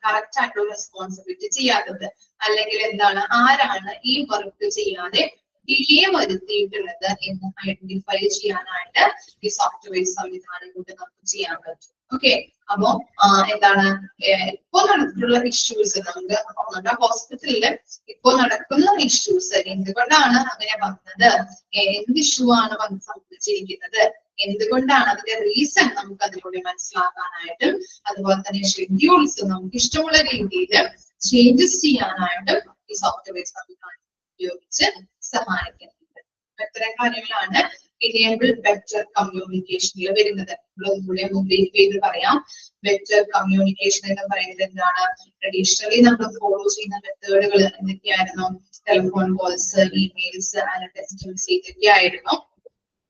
കറക്റ്റ് ആയിട്ടുള്ള റെസ്പോൺസിബിലിറ്റി ചെയ്യാത്തത്, അല്ലെങ്കിൽ എന്താണ് ആരാണ് ഈ വർക്ക് ചെയ്യാതെ ഡിലേ വരുത്തിയിട്ടുള്ളത് എന്ന് ഐഡന്റിഫൈ ചെയ്യാനായിട്ട് ഈ സോഫ്റ്റ്വെയർ സംവിധാനം കൊണ്ട് നമുക്ക് ചെയ്യാൻ പറ്റും. ഓക്കെ, അപ്പോ എന്താണ് ഇപ്പോ നടന്നിട്ടുള്ള ഇഷ്യൂസ് നമുക്ക് നമ്മുടെ ഹോസ്പിറ്റലില് ഇപ്പോ നടക്കുന്ന ഇഷ്യൂസ് എന്തുകൊണ്ടാണ് അങ്ങനെ വന്നത്, എന്ത് ഇഷ്യൂ ആണ് സംഭവിച്ചിരിക്കുന്നത്, എന്തുകൊണ്ടാണ് അതിന്റെ റീസൺ നമുക്ക് അതിലൂടെ മനസ്സിലാക്കാനായിട്ടും അതുപോലെ തന്നെ ഷെഡ്യൂൾസ് നമുക്ക് ഇഷ്ടമുള്ള രീതിയിൽ ചേഞ്ചസ് ചെയ്യാനായിട്ടും ഈ സോഫ്റ്റ്വെയർ സംവിധാനം ഉപയോഗിച്ച് സഹായിക്കുന്നുണ്ട്. ഇത്തരം കാര്യങ്ങളാണ് enable better communication വരുന്നത്. ഇവിടെ മുമ്പ് പേര് പറയാം. better communication എന്ന് പറയുന്നത് എന്താണ്? ട്രഡീഷണലി നമ്മൾ ഫോളോ ചെയ്യുന്ന മെത്തേഡുകൾ എന്തൊക്കെയായിരുന്നു? Telephone calls, emails, text message ഒക്കെ ആയിരുന്നു.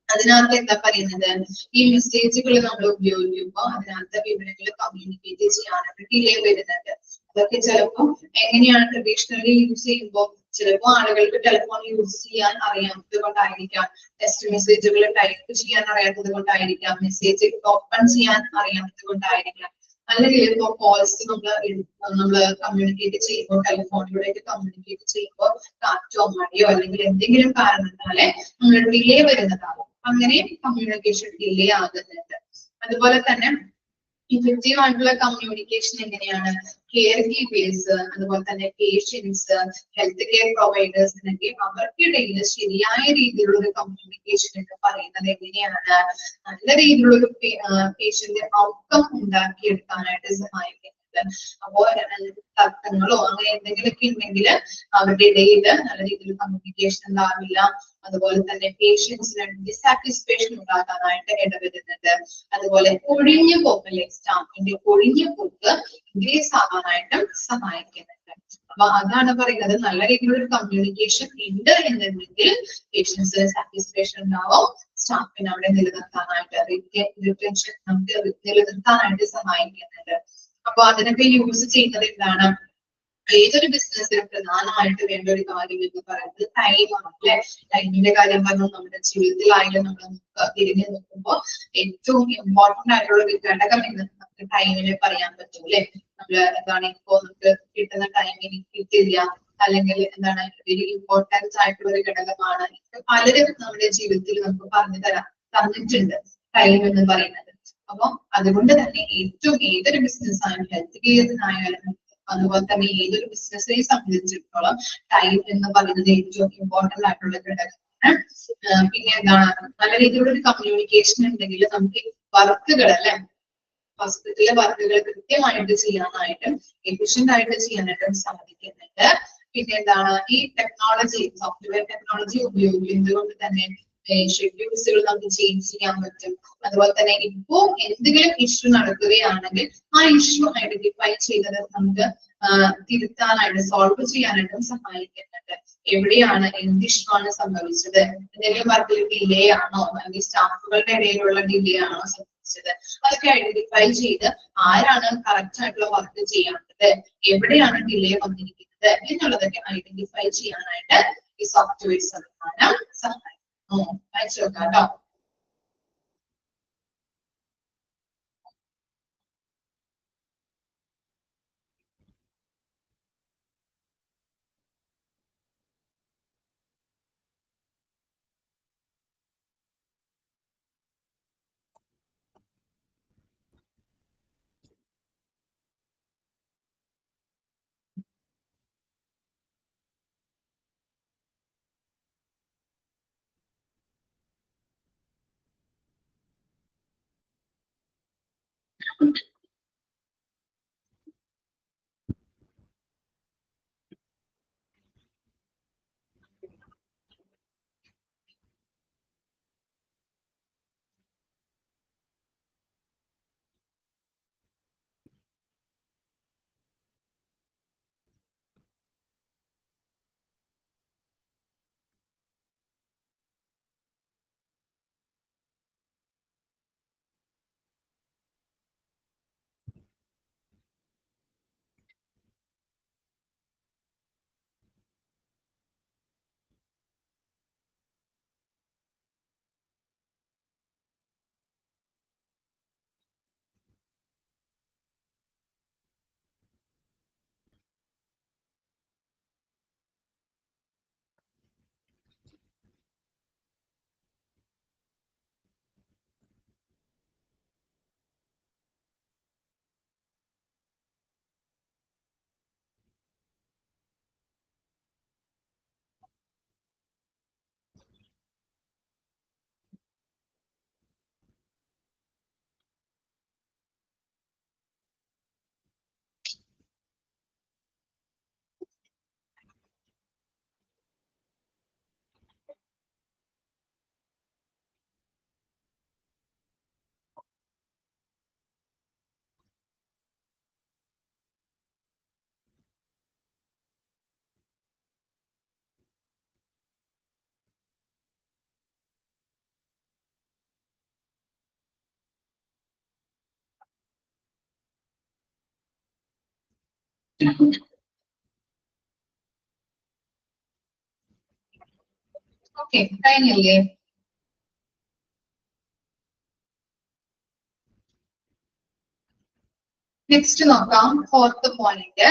അതിനകത്ത് എന്താ പറയുന്നത്, ഈ മെസ്സേജുകൾ നമ്മൾ ഉപയോഗിക്കുമ്പോൾ അതിനകത്ത് വിവരങ്ങൾ കമ്മ്യൂണിക്കേറ്റ് ചെയ്യാനായിട്ട് ഡിലേ വരുന്നുണ്ട്. അതൊക്കെ ചിലപ്പോൾ എങ്ങനെയാണ് ട്രഡീഷണലി യൂസ് ചെയ്യുമ്പോൾ ചിലപ്പോൾ ആളുകൾക്ക് ടെലിഫോൺ യൂസ് ചെയ്യാൻ അറിയാത്തത് കൊണ്ടായിരിക്കാം, ടെക്സ്റ്റ് മെസ്സേജുകൾ ടൈപ്പ് ചെയ്യാൻ അറിയാത്തത് കൊണ്ടായിരിക്കാം, മെസ്സേജ് ഓപ്പൺ ചെയ്യാൻ അറിയാത്തത് കൊണ്ടായിരിക്കാം, അല്ലെങ്കിൽ ഇപ്പോ കോൾസ് നമ്മള് കമ്മ്യൂണിക്കേറ്റ് ചെയ്യുമ്പോൾ ടെലിഫോണിലൂടെ കമ്മ്യൂണിക്കേറ്റ് ചെയ്യുമ്പോൾ കാറ്റോ മഴയോ അല്ലെങ്കിൽ എന്തെങ്കിലും കാരണത്താലെ നമ്മൾ ഡിലേ വരുന്നതാകും. അങ്ങനെ കമ്മ്യൂണിക്കേഷൻ ഡിലേ ആകുന്നുണ്ട്. അതുപോലെ തന്നെ ഇഫക്റ്റീവ് ആയിട്ടുള്ള കമ്മ്യൂണിക്കേഷൻ എങ്ങനെയാണ്? കെയർ ഗീവേഴ്സ്, അതുപോലെ തന്നെ പേഷ്യൻസ്, ഹെൽത്ത് കെയർ പ്രൊവൈഡേഴ്സിനൊക്കെ അവർക്കിടയിൽ ശരിയായ രീതിയിലുള്ള ഒരു കമ്മ്യൂണിക്കേഷൻ എന്ന് പറയുന്നത് എങ്ങനെയാണ് നല്ല രീതിയിലുള്ള ഒരു പേഷ്യന്റ് ഔട്ട്കം ഉണ്ടാക്കിയെടുക്കാനായിട്ട് സഹായിക്കുന്നത്. അപ്പോ തർക്കങ്ങളോ അങ്ങനെ എന്തെങ്കിലുമൊക്കെ ഉണ്ടെങ്കിൽ അവരുടെ ഇടയിൽ നല്ല രീതിയിൽ കമ്മ്യൂണിക്കേഷൻ ഉണ്ടാവില്ല. അതുപോലെ തന്നെ പേഷ്യൻസിന് ഡിസാറ്റിസ്ഫാക്ഷൻ ഉണ്ടാക്കാനായിട്ട് ഇടവരുന്നുണ്ട്. അതുപോലെ ഒഴിഞ്ഞു പോക്കല്ലേ, സ്റ്റാഫിന്റെ ഒഴിഞ്ഞു പോക്ക് ഇൻക്രീസ് ആവാനായിട്ടും സഹായിക്കുന്നുണ്ട്. അപ്പൊ അതാണ് പറയുന്നത്, നല്ല രീതിയിലുള്ള കമ്മ്യൂണിക്കേഷൻ ഉണ്ട് എന്നുണ്ടെങ്കിൽ പേഷ്യൻസിന് സാറ്റിസ്ഫാക്ഷൻ ഉണ്ടാവും, സ്റ്റാഫിനെ അവിടെ നിലനിർത്താനായിട്ട് റിറ്റൻഷൻ നമുക്ക് നിലനിർത്താനായിട്ട് സഹായിക്കുന്നുണ്ട്. അപ്പൊ അതിനൊക്കെ യൂസ് ചെയ്യുന്നത് എന്താണ്? ഏതൊരു ബിസിനസ്സിന് പ്രധാനമായിട്ട് വേണ്ട ഒരു കാര്യം എന്ന് പറയുന്നത് ടൈമാണ് അല്ലെ? ടൈമിന്റെ കാര്യം പറഞ്ഞാൽ നമ്മുടെ ജീവിതത്തിലായാലും നമ്മൾ തിരിഞ്ഞു നോക്കുമ്പോൾ ഏറ്റവും ഇമ്പോർട്ടന്റ് ആയിട്ടുള്ള ഒരു ഘടകം എന്ന് നമുക്ക് ടൈമിനെ പറയാൻ പറ്റും അല്ലെ? നമ്മള് എന്താണ് ഇപ്പോ നമുക്ക് കിട്ടുന്ന ടൈമിന് കിട്ടില്ല, അല്ലെങ്കിൽ എന്താണ് വെരി ഇമ്പോർട്ടൻസ് ആയിട്ടുള്ള ഒരു ഘടകമാണ്. പലരും നമ്മുടെ ജീവിതത്തിൽ നമുക്ക് തന്നിട്ടുണ്ട് ടൈം എന്ന് പറയുന്നത്. അപ്പൊ അതുകൊണ്ട് തന്നെ ഏതൊരു ബിസിനസ് ആയാലും ഹെൽത്ത് കെയറിനായാലും അതുപോലെ തന്നെ ഏതൊരു ബിസിനസ്സിനെ സംബന്ധിച്ചിടത്തോളം ടൈം എന്ന് പറയുന്നത് ഏറ്റവും ഇമ്പോർട്ടന്റ് ആയിട്ടുള്ള ഘടകമാണ്. പിന്നെ എന്താണ്, നല്ല രീതിയിലുള്ള ഒരു കമ്മ്യൂണിക്കേഷൻ ഉണ്ടെങ്കിൽ നമുക്ക് വർക്കുകൾ അല്ലെ, ഹോസ്പിറ്റലിലെ വർക്കുകൾ കൃത്യമായിട്ട് ചെയ്യാനായിട്ടും എഫിഷ്യന്റ് ആയിട്ട് ചെയ്യാനായിട്ടും സാധിക്കുന്നുണ്ട്. പിന്നെ എന്താണ്, ഈ ടെക്നോളജി സോഫ്റ്റ്വെയർ ടെക്നോളജി ഉപയോഗിക്കുന്നത് തന്നെ ഷെഡ്യൂൾസുകൾ നമുക്ക് ചേഞ്ച് ചെയ്യാൻ പറ്റും. അതുപോലെ തന്നെ ഇപ്പോ എന്തെങ്കിലും ഇഷ്യൂ നടക്കുകയാണെങ്കിൽ ആ ഇഷ്യൂ ഐഡന്റിഫൈ ചെയ്തത് നമുക്ക് തിരുത്താനായിട്ട് സോൾവ് ചെയ്യാനായിട്ടും സഹായിക്കുന്നുണ്ട്. എവിടെയാണ് എന്ത് ഇഷ്യൂ ആണ് സംഭവിച്ചത്, എന്തെങ്കിലും വർക്കിൽ ഡിലേ ആണോ അല്ലെങ്കിൽ സ്റ്റാഫുകളുടെ ഇടയിലുള്ള ഡിലേ ആണോ സംഭവിച്ചത്, അതൊക്കെ ഐഡന്റിഫൈ ചെയ്ത് ആരാണ് കറക്റ്റ് ആയിട്ടുള്ള വർക്ക് ചെയ്യാത്തത്, എവിടെയാണ് ഡിലേ വന്നിരിക്കുന്നത് എന്നുള്ളതൊക്കെ ഐഡന്റിഫൈ ചെയ്യാനായിട്ട് ഈ സോഫ്റ്റ്വെയർ സംവിധാനം സഹായിക്കും. അയച്ചു നോക്കാം കേട്ടോ. ഓക്കെ, കഴിഞ്ഞില്ലേ? നെക്സ്റ്റ് നോക്കാം, fourth point.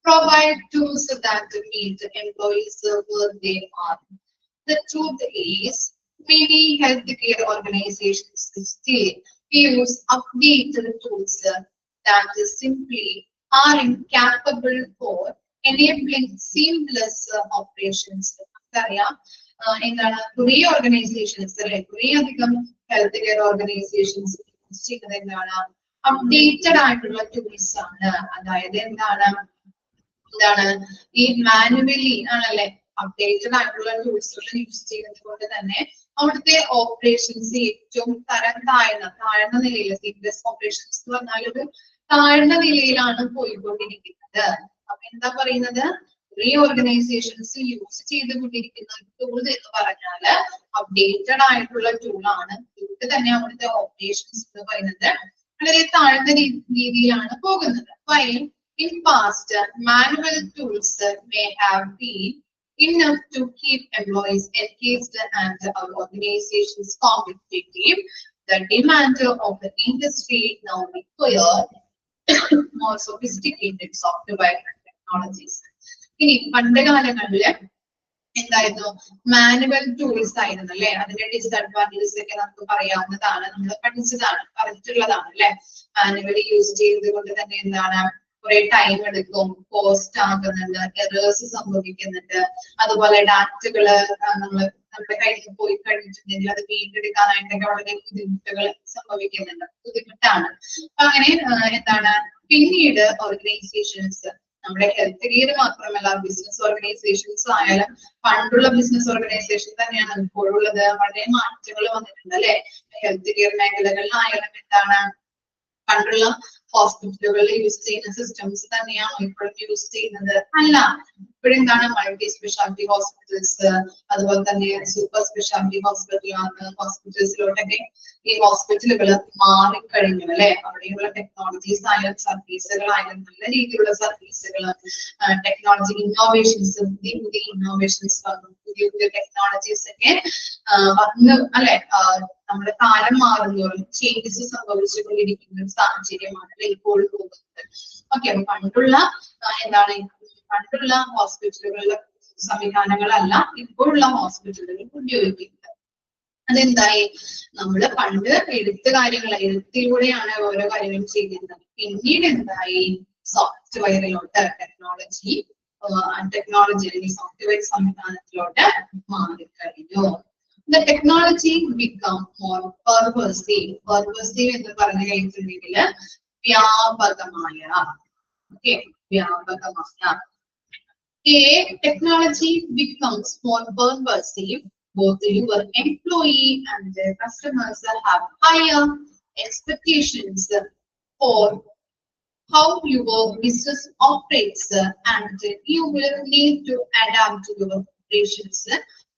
Provide tools that meet employees where they are. The truth is, many healthcare organizations still use updated tools that simply aren't capable for enabling seamless operations. എന്താണ് കുറേ organisations അല്ലെ, കുറേ അധികം health care organisations ചെയ്യുന്നത് എന്താണ്, updated ആയിട്ടുള്ള tools ആണ്. അതായത് എന്താണ് ഈ മാനുവലി ആണല്ലേ അപ്ഡേറ്റഡ് ആയിട്ടുള്ള ടൂൾസുകൾ യൂസ് ചെയ്യുന്നത് കൊണ്ട് തന്നെ അവിടുത്തെ ഓപ്പറേഷൻസ് ഏറ്റവും താഴ്ന്ന നിലയിൽ, സീരിയസ് ഓപ്പറേഷൻസ് എന്ന് പറഞ്ഞാൽ ഒരു താഴ്ന്ന നിലയിലാണ് പോയിക്കൊണ്ടിരിക്കുന്നത്. അപ്പൊ എന്താ പറയുന്നത്, കുറേ ഓർഗനൈസേഷൻസ് യൂസ് ചെയ്തുകൊണ്ടിരിക്കുന്ന ടൂൾ എന്ന് പറഞ്ഞാല് അപ്ഡേറ്റഡ് ആയിട്ടുള്ള ടൂളാണ്. ഇതുകൊണ്ട് തന്നെ അവിടുത്തെ ഓപ്പറേഷൻസ് എന്ന് പറയുന്നത് വളരെ താഴ്ന്ന രീതിയിലാണ് പോകുന്നത്. While in past, manual tools may have been enough to keep employees engaged and our organizations competitive, the demand of the industry now requires more sophisticated software and technologies. ഇനി പണ്ട് കാലങ്ങളില് എന്തായിരുന്നു, മാനുവൽ ടൂൾസ് ആയിരുന്നു അല്ലെ. അതിന്റെ disadvantages ഒക്കെ നമുക്ക് പറയാവുന്നതാണ്, നമ്മൾ പഠിച്ചതാണ്, പറഞ്ഞിട്ടുള്ളതാണ് അല്ലെ. മാനുവലി യൂസ് ചെയ്തത് കൊണ്ട് തന്നെ എന്താണ്, കുറെ ടൈം എടുക്കും, കോസ്റ്റ് ആകുന്നുണ്ട്, എറേഴ്സ് സംഭവിക്കുന്നുണ്ട്. അതുപോലെ ഡാറ്റകള് നമ്മുടെ കയ്യിൽ പോയി കഴിഞ്ഞിട്ടുണ്ടെങ്കിൽ അത് വീണ്ടെടുക്കാനായിട്ടൊക്കെ വളരെ ബുദ്ധിമുട്ടുകൾ സംഭവിക്കുന്നുണ്ട്, ബുദ്ധിമുട്ടാണ്. അപ്പൊ അങ്ങനെ എന്താണ്, പിന്നീട് ഓർഗനൈസേഷൻസ്, നമ്മുടെ ഹെൽത്ത് കെയർ മാത്രമല്ല ബിസിനസ് ഓർഗനൈസേഷൻസ് ആയാലും, പണ്ടുള്ള ബിസിനസ് ഓർഗനൈസേഷൻ തന്നെയാണ് ഇപ്പോഴുള്ളത്. വളരെ മാറ്റങ്ങൾ വന്നിട്ടുണ്ട് അല്ലെ. ഹെൽത്ത് കെയർ മേഖലകളിലായാലും എന്താണ്, പണ്ടുള്ള ഹോസ്പിറ്റലുകളിൽ യൂസ് ചെയ്യുന്ന സിസ്റ്റംസ് തന്നെയാണ് ഇപ്പോഴും യൂസ് ചെയ്യുന്നത് അല്ല. ഇപ്പോഴെന്താണ്, മൾട്ടി സ്പെഷ്യാലിറ്റി ഹോസ്പിറ്റൽസ്, അതുപോലെ തന്നെ സൂപ്പർ സ്പെഷ്യാലിറ്റി ഹോസ്പിറ്റൽസിലോട്ടൊക്കെ ഈ ഹോസ്പിറ്റലുകൾ മാറിക്കഴിഞ്ഞു അല്ലെ. അവിടെയുള്ള ടെക്നോളജീസ് ആയാലും സർവീസുകളായാലും നല്ല രീതിയിലുള്ള സർവീസുകൾ, ടെക്നോളജി ഇന്നോവേഷൻസ്, പുതിയ പുതിയ ഇന്നോവേഷൻസ് വന്നു, പുതിയ പുതിയ ടെക്നോളജീസ് ഒക്കെ വന്ന് അല്ലെ. നമ്മുടെ കാലം മാറുന്നതോറും ചേഞ്ചസ് സംഭവിച്ചുകൊണ്ടിരിക്കുന്ന ഒരു സാഹചര്യമാണ് ഇപ്പോൾ പോകുന്നത്. ഓക്കെ, പണ്ടുള്ള എന്താണ്, പണ്ടുള്ള ഹോസ്പിറ്റലുകളിലെ സംവിധാനങ്ങളല്ല ഇപ്പോഴുള്ള ഹോസ്പിറ്റലുകളിൽ ഉപയോഗിക്കുന്നത്. അതെന്തായി, നമ്മള് പണ്ട് എഴുത്തിലൂടെയാണ് ഓരോ കാര്യങ്ങളും ചെയ്തിരുന്നത്. പിന്നീട് എന്തായി, സോഫ്റ്റ്വെയറിലോട്ട് ടെക്നോളജി അല്ലെങ്കിൽ സോഫ്റ്റ്വെയർ സംവിധാനത്തിലോട്ട് മാറിക്കഴിഞ്ഞു. The technology become more pervasive എന്ന് പറഞ്ഞു കഴിഞ്ഞിട്ടുണ്ടെങ്കിൽ വ്യാപകമായ. ഓക്കെ, വ്യാപകമായ. A technology becomes more pervasive. Both your employee and their customers have higher expectations for how your business operates, and you will need to adapt to your operations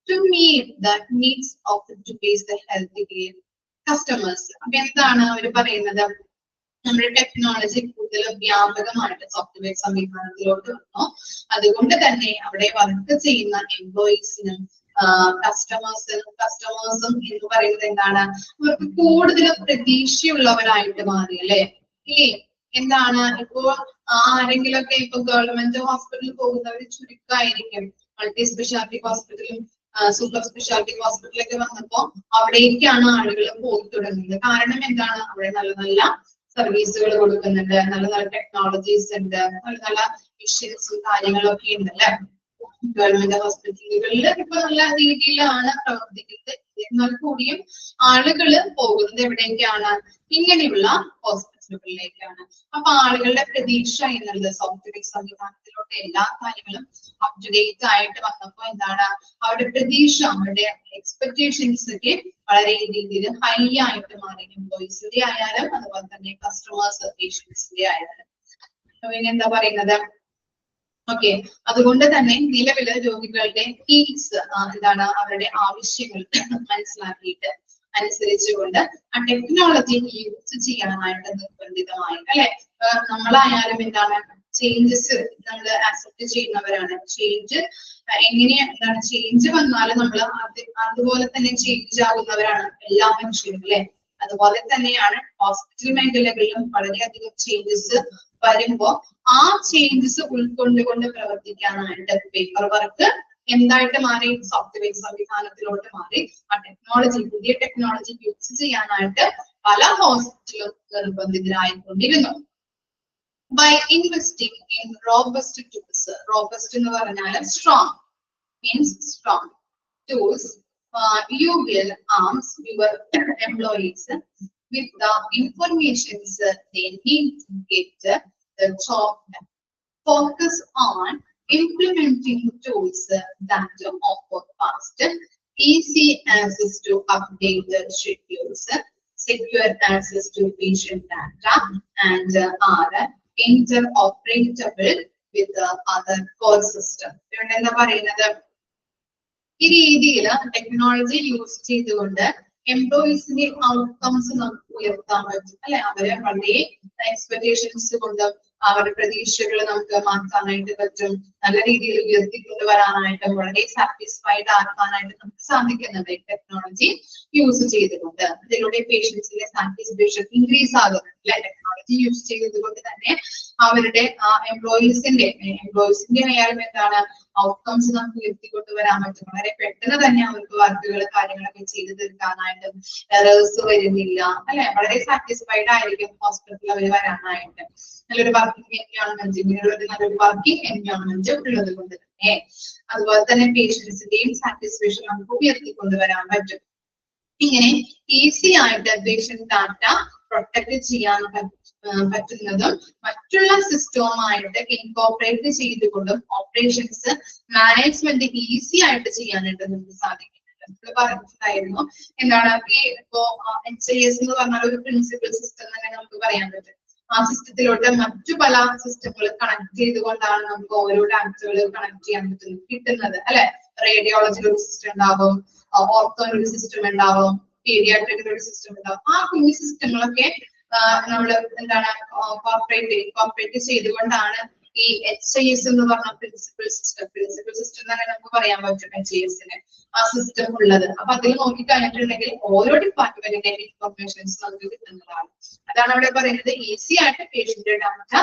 to meet the needs of today's healthcare customers. അപ്പൊ എന്താണ് അവർ പറയുന്നത്? നമ്മുടെ technology കൂടുതൽ വ്യാപകമായിട്ട് software സംവിധാനത്തിലോട്ട് വന്നു. അതുകൊണ്ട് തന്നെ അവിടെ വർക്ക് ചെയ്യുന്ന എംപ്ലോയീസിനും കസ്റ്റമേഴ്സും എന്ന് പറയുന്നത് എന്താണ്? അവർക്ക് കൂടുതൽ പ്രതീക്ഷയുള്ളവരായിട്ട് മാറി അല്ലെ? ഇല്ലേ? എന്താണ് ഇപ്പോ ആരെങ്കിലൊക്കെ ഇപ്പൊ ഗവൺമെന്റ് ഹോസ്പിറ്റലിൽ പോകുന്നവർ ചുരുക്കമായിരിക്കും. മൾട്ടി സ്പെഷ്യാലിറ്റി ഹോസ്പിറ്റലും സൂപ്പർ സ്പെഷ്യാലിറ്റി ഹോസ്പിറ്റലൊക്കെ വന്നപ്പോ അവിടേക്കാണ് ആളുകൾ പോയി തുടങ്ങുന്നത്. കാരണം എന്താണ്? അവിടെ നല്ല നല്ല സർവീസുകൾ കൊടുക്കുന്നുണ്ട്, നല്ല നല്ല ടെക്നോളജീസ് ഉണ്ട്, നല്ല നല്ല മിഷൻസും കാര്യങ്ങളൊക്കെ ഉണ്ട് അല്ലെ? ഗവൺമെന്റ് ഹോസ്പിറ്റലുകളിൽ ഇപ്പൊ നല്ല രീതിയിലാണ് പ്രവർത്തിക്കുന്നത്. എന്നാൽ കൂടിയും ആളുകൾ പോകുന്നത് എവിടേക്കാണ്? ഇങ്ങനെയുള്ള ഹോസ്പിറ്റലുകളിലേക്കാണ്. അപ്പൊ ആളുകളുടെ പ്രതീക്ഷ എന്നുള്ളത് സോഫ്റ്റ്വെയർ സംവിധാനത്തിലോട്ട് എല്ലാ കാര്യങ്ങളും അപ് ടു ഡേറ്റ് ആയിട്ട് വന്നപ്പോ എന്താണ്? അവരുടെ പ്രതീക്ഷ, അവരുടെ എക്സ്പെക്ടേഷൻസ് ഒക്കെ വളരെ രീതിയിൽ ഹൈ ആയിട്ട് മാറി. എംപ്ലോയീസിന്റെ ആയാലും അതുപോലെ തന്നെ കസ്റ്റമേഴ്സ് പേഷ്യൻസിന്റെ ആയാലും. എന്താ പറയുന്നത്? ഓക്കെ, അതുകൊണ്ട് തന്നെ നിലവിലെ രോഗികളുടെ നീഡ്സ് എന്താണ്? അവരുടെ ആവശ്യങ്ങൾ മനസ്സിലാക്കിയിട്ട് അനുസരിച്ചുകൊണ്ട് ആ ടെക്നോളജി യൂസ് ചെയ്യാനായിട്ട് നിർബന്ധിതമായി അല്ലെ? നമ്മളായാലും എന്താണ് ചേഞ്ചസ് നമ്മൾ അക്സെപ്റ്റ് ചെയ്യുന്നവരാണ്. ചേഞ്ച് എന്താണ്? ചേഞ്ച് വന്നാൽ നമ്മൾ അതുപോലെ തന്നെ ചേഞ്ച് ആകുന്നവരാണ് എല്ലാ മനുഷ്യരും അല്ലെ? അതുപോലെ തന്നെയാണ് ഹോസ്പിറ്റൽ മേഖലകളിലും വളരെയധികം ചേഞ്ചസ് വരുമ്പോ ആ ചേഞ്ചസ് ഉൾക്കൊണ്ടുകൊണ്ട് പ്രവർത്തിക്കാനായിട്ട് പേപ്പർ വർക്ക് എന്തായിട്ട് മാറി? സോഫ്റ്റ്വെയർ സംവിധാനത്തിലോട്ട് മാറി. ആ ടെക്നോളജി, പുതിയ ടെക്നോളജി യൂസ് ചെയ്യാനായിട്ട് പല ഹോസ്പിറ്റലും നിർബന്ധിതരായിക്കൊണ്ടിരുന്നു. By investing in robust tools, robust എന്ന് പറഞ്ഞാൽ strong, means strong tools, you will arm your employees with the information they need to get the job done. Focus on implementing tools that offer fast, easy access to updated schedules, secure access to patient data, and are interoperable with the other core system. എന്താ പറയുന്നത്? ഈ രീതിയിൽ technology use ചെയ്തുകൊണ്ട് എംപ്ലോയീസിന്റെ outcomes നമുക്ക് ഉയർത്താൻ പറ്റും അല്ലെ? അവരെ വളരെ എക്സ്പെക്ടേഷൻസ് കൊണ്ട് അവരുടെ പ്രതീക്ഷകൾ നമുക്ക് മാറ്റാനായിട്ട് പറ്റും. നല്ല രീതിയിൽ ഉയർത്തിക്കൊണ്ടുവരാനായിട്ടും വളരെ സാറ്റിസ്ഫൈഡ് ആക്കാനായിട്ട് നമുക്ക് സാധിക്കുന്നുണ്ട് ടെക്നോളജി യൂസ് ചെയ്തുകൊണ്ട്. അതിലൂടെ പേഷ്യൻസിന്റെ സാറ്റിസ്ഫാക്ഷൻ ഇൻക്രീസ് ആകുന്നുണ്ട് അല്ലെ? ടെക്നോളജി യൂസ് ചെയ്തതുകൊണ്ട് തന്നെ അവരുടെ എംപ്ലോയീസിന്റെ ആയാലും എന്താണ് ഔട്ട്കംസ് നമുക്ക് ഉയർത്തിക്കൊണ്ടുവരാൻ പറ്റും. വളരെ പെട്ടെന്ന് തന്നെ അവർക്ക് വർക്കുകൾ കാര്യങ്ങളൊക്കെ ചെയ്തു തീർക്കാനായിട്ടും എറേഴ്സ് വരുന്നില്ല അല്ലെ? വളരെ സാറ്റിസ്ഫൈഡ് ആയിരിക്കും ഹോസ്പിറ്റലിൽ അവർ വരാനായിട്ട്. നല്ലൊരു വർക്കിംഗ് എൻവയോൺമെന്റ്, ഇങ്ങനെയുള്ള നല്ലൊരു വർക്കിംഗ് എൻവയോൺമെന്റ് ഉള്ളത് കൊണ്ട് തന്നെ അതുപോലെ തന്നെ പേഷ്യൻസിന്റെയും സാറ്റിസ്ഫാക്ഷൻ നമുക്ക് ഉയർത്തിക്കൊണ്ടുവരാൻ പറ്റും. ഇങ്ങനെ ഈസി ആയിട്ട് പേഷ്യന്റ് ഡാറ്റ പ്രൊട്ടക്ട് ചെയ്യാൻ പറ്റുന്നതും മറ്റുള്ള സിസ്റ്റവുമായിട്ട് ഇൻകോർപ്പറേറ്റ് ചെയ്തുകൊണ്ടും ഓപ്പറേഷൻസ് മാനേജ്മെന്റ് ഈസി ആയിട്ട് ചെയ്യാനായിട്ട് നമുക്ക് സാധിക്കുന്നുണ്ട്. പറഞ്ഞിട്ടുണ്ടായിരുന്നു എന്താണ് ഈ ഇപ്പോ HIS എന്ന് പറഞ്ഞാൽ ഒരു പ്രിൻസിപ്പൽ സിസ്റ്റം തന്നെ നമുക്ക് പറയാൻ പറ്റും. ആ സിസ്റ്റത്തിലോട്ട് മറ്റു പല സിസ്റ്റങ്ങൾ കണക്ട് ചെയ്തുകൊണ്ടാണ് നമുക്ക് ഓരോ ഡാറ്റകൾ കണക്ട് ചെയ്യാൻ കിട്ടുന്നത് അല്ലെ? റേഡിയോളജിയിൽ ഒരു സിസ്റ്റം ഉണ്ടാവും, ഓർത്തോയിൽ ഒരു സിസ്റ്റം ഉണ്ടാവും, പീഡിയാട്രിക്കിൽ ഒരു സിസ്റ്റം ഉണ്ടാവും. ആ കുഞ്ഞു സിസ്റ്റങ്ങളൊക്കെ നമ്മൾ എന്താണ് കോർപ്പറേറ്റ് ചെയ്തുകൊണ്ടാണ് ഈ HIS എന്ന് പറഞ്ഞ പ്രിൻസിപ്പൽ സിസ്റ്റം തന്നെ നമുക്ക് പറയാൻ പറ്റും HIS-ന് ആ സിസ്റ്റം ഉള്ളത്. അപ്പൊ അതിൽ നോക്കിക്കഴിഞ്ഞിട്ടുണ്ടെങ്കിൽ ഓരോ ഡിപ്പാർട്ട്മെന്റിന്റെ ഇൻഫർമേഷൻസ് നമുക്ക് കിട്ടുന്നതാണ്. അതാണ് അവിടെ പറയുന്നത് ഈസി ആയിട്ട് പേഷ്യന്റ് ഡാറ്റ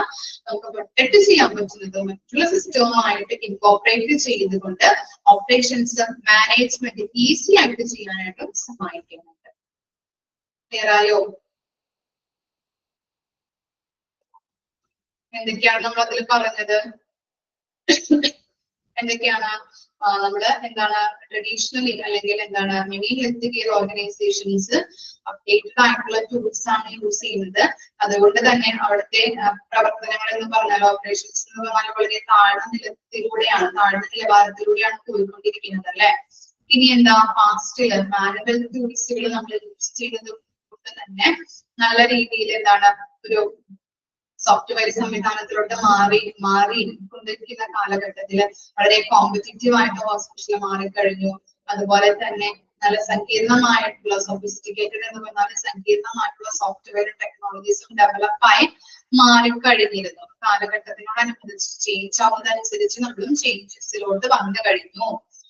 നമുക്ക് പ്രൊട്ടക്ട് ചെയ്യാൻ പറ്റുന്നത് മറ്റുള്ള സിസ്റ്റവുമായിട്ട് ഇൻകോർപ്പറേറ്റ് ചെയ്തുകൊണ്ട് ഓപ്പറേഷൻസ് മാനേജ്മെന്റ് ഈസി ആയിട്ട് ചെയ്യാനായിട്ടും സഹായിക്കുന്നുണ്ട്. ക്ലിയർ ആയോ? എന്തൊക്കെയാണ് നമ്മൾ അതിൽ പറഞ്ഞത്? എന്തൊക്കെയാണ് നമ്മുടെ എന്താണ് ട്രഡീഷണലി അല്ലെങ്കിൽ എന്താണ് many health care organisations updated ആയിട്ടുള്ള ടൂൾസ് ആണ് യൂസ് ചെയ്യുന്നത്. അതുകൊണ്ട് തന്നെ അവിടുത്തെ പ്രവർത്തനങ്ങൾ എന്ന് പറഞ്ഞാൽ ഓപ്പറേഷൻസ് എന്ന് പറഞ്ഞാൽ വളരെ താഴ്ന്ന നിലവാരത്തിലൂടെയാണ് പോയിക്കൊണ്ടിരിക്കുന്നത് അല്ലെ. ഇനി എന്താ പാസ്റ്റില് മാനുവൽ ടൂൾസുകൾ നമ്മൾ യൂസ് ചെയ്യുന്നത് കൊണ്ട് തന്നെ നല്ല രീതിയിൽ എന്താണ് ഒരു സോഫ്റ്റ്വെയർ സംവിധാനത്തിലോട്ട് മാറിക്കൊണ്ടിരിക്കുന്ന കാലഘട്ടത്തിൽ വളരെ കോമ്പറ്റീറ്റീവ് ആയിട്ട് ഹോസ്പിറ്റൽ മാറിക്കഴിഞ്ഞു. അതുപോലെ തന്നെ നല്ല സങ്കീർണമായിട്ടുള്ള സൊഫിസ്റ്റിക്കേറ്റഡ് എന്ന് പറഞ്ഞാൽ സങ്കീർണമായിട്ടുള്ള സോഫ്റ്റ്വെയർ ടെക്നോളജീസും ഡെവലപ്പായി മാറിക്കഴിഞ്ഞിരുന്നു. കാലഘട്ടത്തിനോടനുബന്ധിച്ച് ചേഞ്ച് ആവുന്നതനുസരിച്ച് നമ്മളും ചേഞ്ചസിലോട്ട് വന്നു കഴിഞ്ഞു.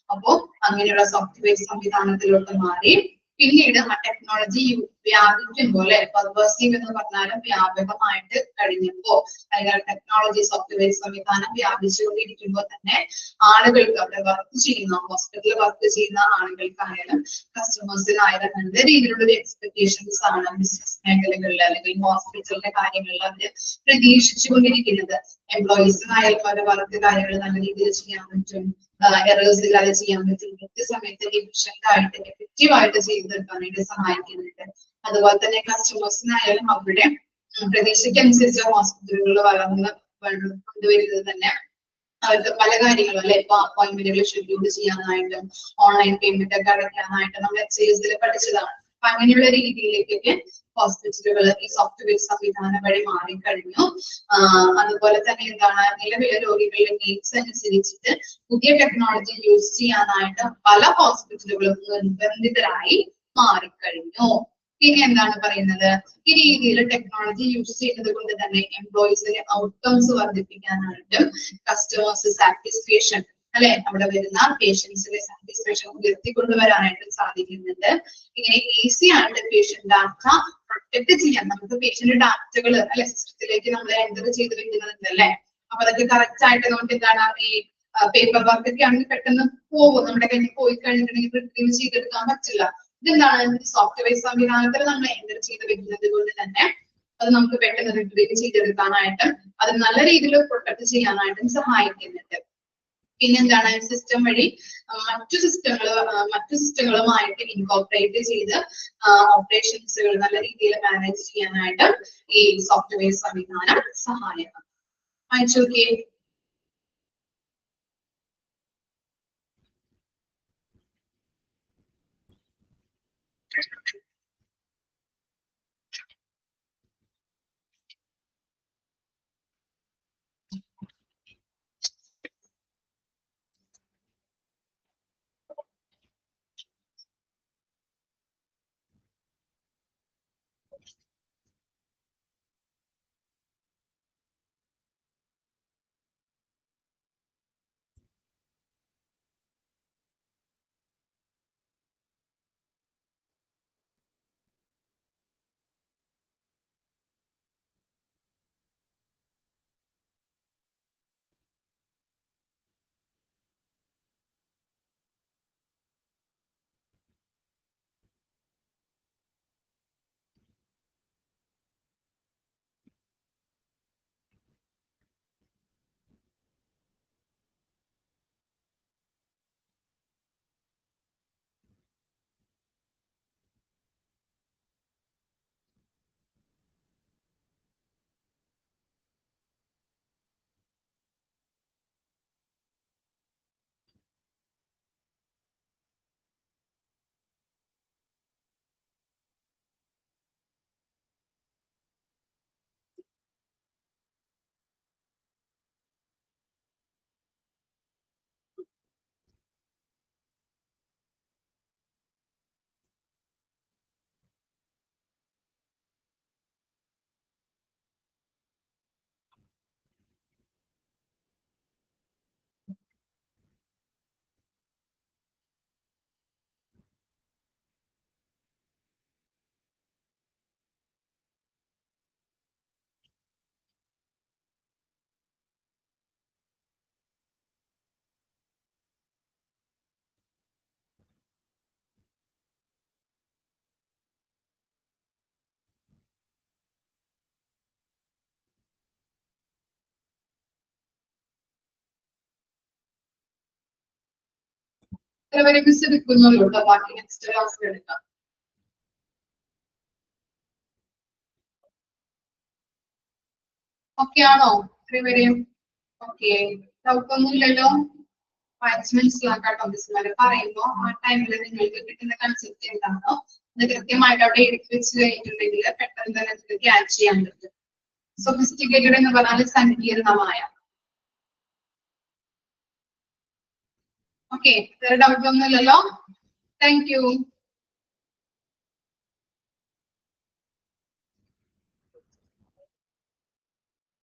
അപ്പോ അങ്ങനെയുള്ള സോഫ്റ്റ്വെയർ സംവിധാനത്തിലോട്ട് മാറി. പിന്നീട് ആ ടെക്നോളജി വ്യാപിക്കുമ്പോൾ അല്ലെ പെർവേസീവ് എന്ന് പറഞ്ഞാലും വ്യാപകമായിട്ട് കഴിഞ്ഞപ്പോ അല്ലെങ്കിൽ ടെക്നോളജി സോഫ്റ്റ്വെയർ സംവിധാനം വ്യാപിച്ചുകൊണ്ടിരിക്കുമ്പോൾ തന്നെ ആളുകൾക്ക് അവിടെ വർക്ക് ചെയ്യുന്ന ഹോസ്പിറ്റലിൽ വർക്ക് ചെയ്യുന്ന ആളുകൾക്കായാലും കസ്റ്റമേഴ്സിനായാലും നല്ല രീതിയിലുള്ള ഒരു എക്സ്പെക്ടേഷൻസ് ആണ് ബിസിനസ് മേഖലകളിൽ അല്ലെങ്കിൽ ഹോസ്പിറ്റലിന്റെ കാര്യങ്ങളിൽ അവര് പ്രതീക്ഷിച്ചു കൊണ്ടിരിക്കുന്നത്. എംപ്ലോയീസിനായാലും അവരുടെ വർക്ക് കാര്യങ്ങൾ നല്ല രീതിയിൽ ചെയ്യാൻ പറ്റും, എറേഴ്സ് ഇല്ലാതെ ചെയ്യാൻ പറ്റും, കൃത്യസമയത്ത് എഫിഷ്യന്റ് ആയിട്ട് എഫക്റ്റീവ് ആയിട്ട് ചെയ്തു തീർക്കാനായിട്ട് സഹായിക്കുന്നുണ്ട്. അതുപോലെ തന്നെ കസ്റ്റമേഴ്സിനായാലും അവരുടെ പ്രതീക്ഷയ്ക്കനുസരിച്ച് ഹോസ്പിറ്റലുകൾ വളർന്ന് കൊണ്ടുവരുന്നത് തന്നെ അവർക്ക് പല കാര്യങ്ങളും അല്ലെ ഇപ്പൊ അപ്പോയിന്റ്മെന്റുകൾ ഷെഡ്യൂൾ ചെയ്യാനായിട്ടും ഓൺലൈൻ പേയ്മെന്റ് ഒക്കെ അടയ്ക്കാനായിട്ടും നമ്മൾ HCSൽ പഠിച്ചതാണ്. അപ്പൊ അങ്ങനെയുള്ള രീതിയിലേക്കൊക്കെ ഹോസ്പിറ്റലുകൾ ഈ സോഫ്റ്റ്വെയർ സംവിധാനം വഴി മാറിക്കഴിഞ്ഞു. അതുപോലെ തന്നെ എന്താണ് നിലവിലെ രോഗികളുടെ നീഡ്സ് അനുസരിച്ചിട്ട് പുതിയ ടെക്നോളജി യൂസ് ചെയ്യാനായിട്ട് പല ഹോസ്പിറ്റലുകളും നിർബന്ധിതരായി മാറിക്കഴിഞ്ഞു. ഇനി എന്താണ് പറയുന്നത്, ഈ രീതിയിൽ ടെക്നോളജി യൂസ് ചെയ്യുന്നത് കൊണ്ട് തന്നെ എംപ്ലോയീസിന്റെ ഔട്ട്കംസ് വർദ്ധിപ്പിക്കാനായിട്ടും കസ്റ്റമേഴ്സ് സാറ്റിസ്ഫാക്ഷൻ അല്ലെ അവിടെ വരുന്ന പേഷ്യൻസിന്റെ സാറ്റിസ്ഫാക്ഷൻ ഉയർത്തിക്കൊണ്ടുവരാനായിട്ടും സാധിക്കുന്നുണ്ട്. ഇങ്ങനെ ഈസി ആയിട്ട് പേഷ്യന്റ് ഡാറ്റ പ്രൊട്ടക്ട് ചെയ്യാൻ നമുക്ക് പേഷ്യന്റ് ഡാറ്റകൾ അല്ലെ സിസ്റ്റത്തിലേക്ക് നമ്മൾ എൻ്റർ ചെയ്ത് വെക്കുന്നുണ്ട് അല്ലെ. അപ്പൊ അതൊക്കെ കറക്റ്റ് ആയിട്ട് നമുക്ക് എന്താണ് ഈ പേപ്പർ വർക്ക് ഒക്കെ ആണെങ്കിൽ പെട്ടെന്ന് പോകും, നമ്മുടെ കയ്യിൽ പോയി കഴിഞ്ഞിട്ടുണ്ടെങ്കിൽ റിട്രീവ് ചെയ്തെടുക്കാൻ പറ്റില്ല. ഇതെന്താണ് സോഫ്റ്റ്വെയർ സംവിധാനത്തിൽ നമ്മൾ എൻ്റർ ചെയ്ത് വെക്കുന്നത് കൊണ്ട് തന്നെ അത് നമുക്ക് പെട്ടെന്ന് റിട്രീവ് ചെയ്തെടുക്കാനായിട്ടും അത് നല്ല രീതിയിൽ പ്രൊട്ടക്ട് ചെയ്യാനായിട്ടും സഹായിക്കുന്നുണ്ട്. പിന്നെന്താണ് സിസ്റ്റം വഴി മറ്റു സിസ്റ്റങ്ങളുമായിട്ട് ഇൻകോർപ്പറേറ്റ് ചെയ്ത് ഓപ്പറേഷൻസുകൾ നല്ല രീതിയിൽ മാനേജ് ചെയ്യാനായിട്ട് ഈ സോഫ്റ്റ്വെയർ സംവിധാനം സഹായകം. അയച്ചു നോക്കിയേ. ഇത്ര വരെ മിസ് എടുക്കുന്നുള്ളൂ കേട്ടോ, ബാക്കി നെക്സ്റ്റ് ക്ലാസ്സിൽ എടുക്കാം. ഓക്കെ ആണോ ഇത്രവരെയും? ഓക്കെ, ഡൗട്ട് ഒന്നുമില്ലല്ലോ? മനസ്സിലാക്കാട്ടോ മിസ്മാരെ പറയുമ്പോ ആ ടൈമിൽ നിങ്ങൾക്ക് കിട്ടുന്ന കൺസെപ്റ്റ് എന്താണോ അത് കൃത്യമായിട്ട് അവിടെ എഴുതി വെച്ച് കഴിഞ്ഞിട്ടുണ്ടെങ്കിൽ പെട്ടെന്ന് തന്നെ നിങ്ങൾക്ക് ക്യാച്ച് ചെയ്യാൻ പറ്റും. സൊഫിസ്റ്റിക്കേറ്റഡ് എന്ന് പറഞ്ഞാൽ സങ്കീർണമായ. ഓക്കെ, വേറെ ഡൗട്ട് ഒന്നുമില്ലല്ലോ? Thank you.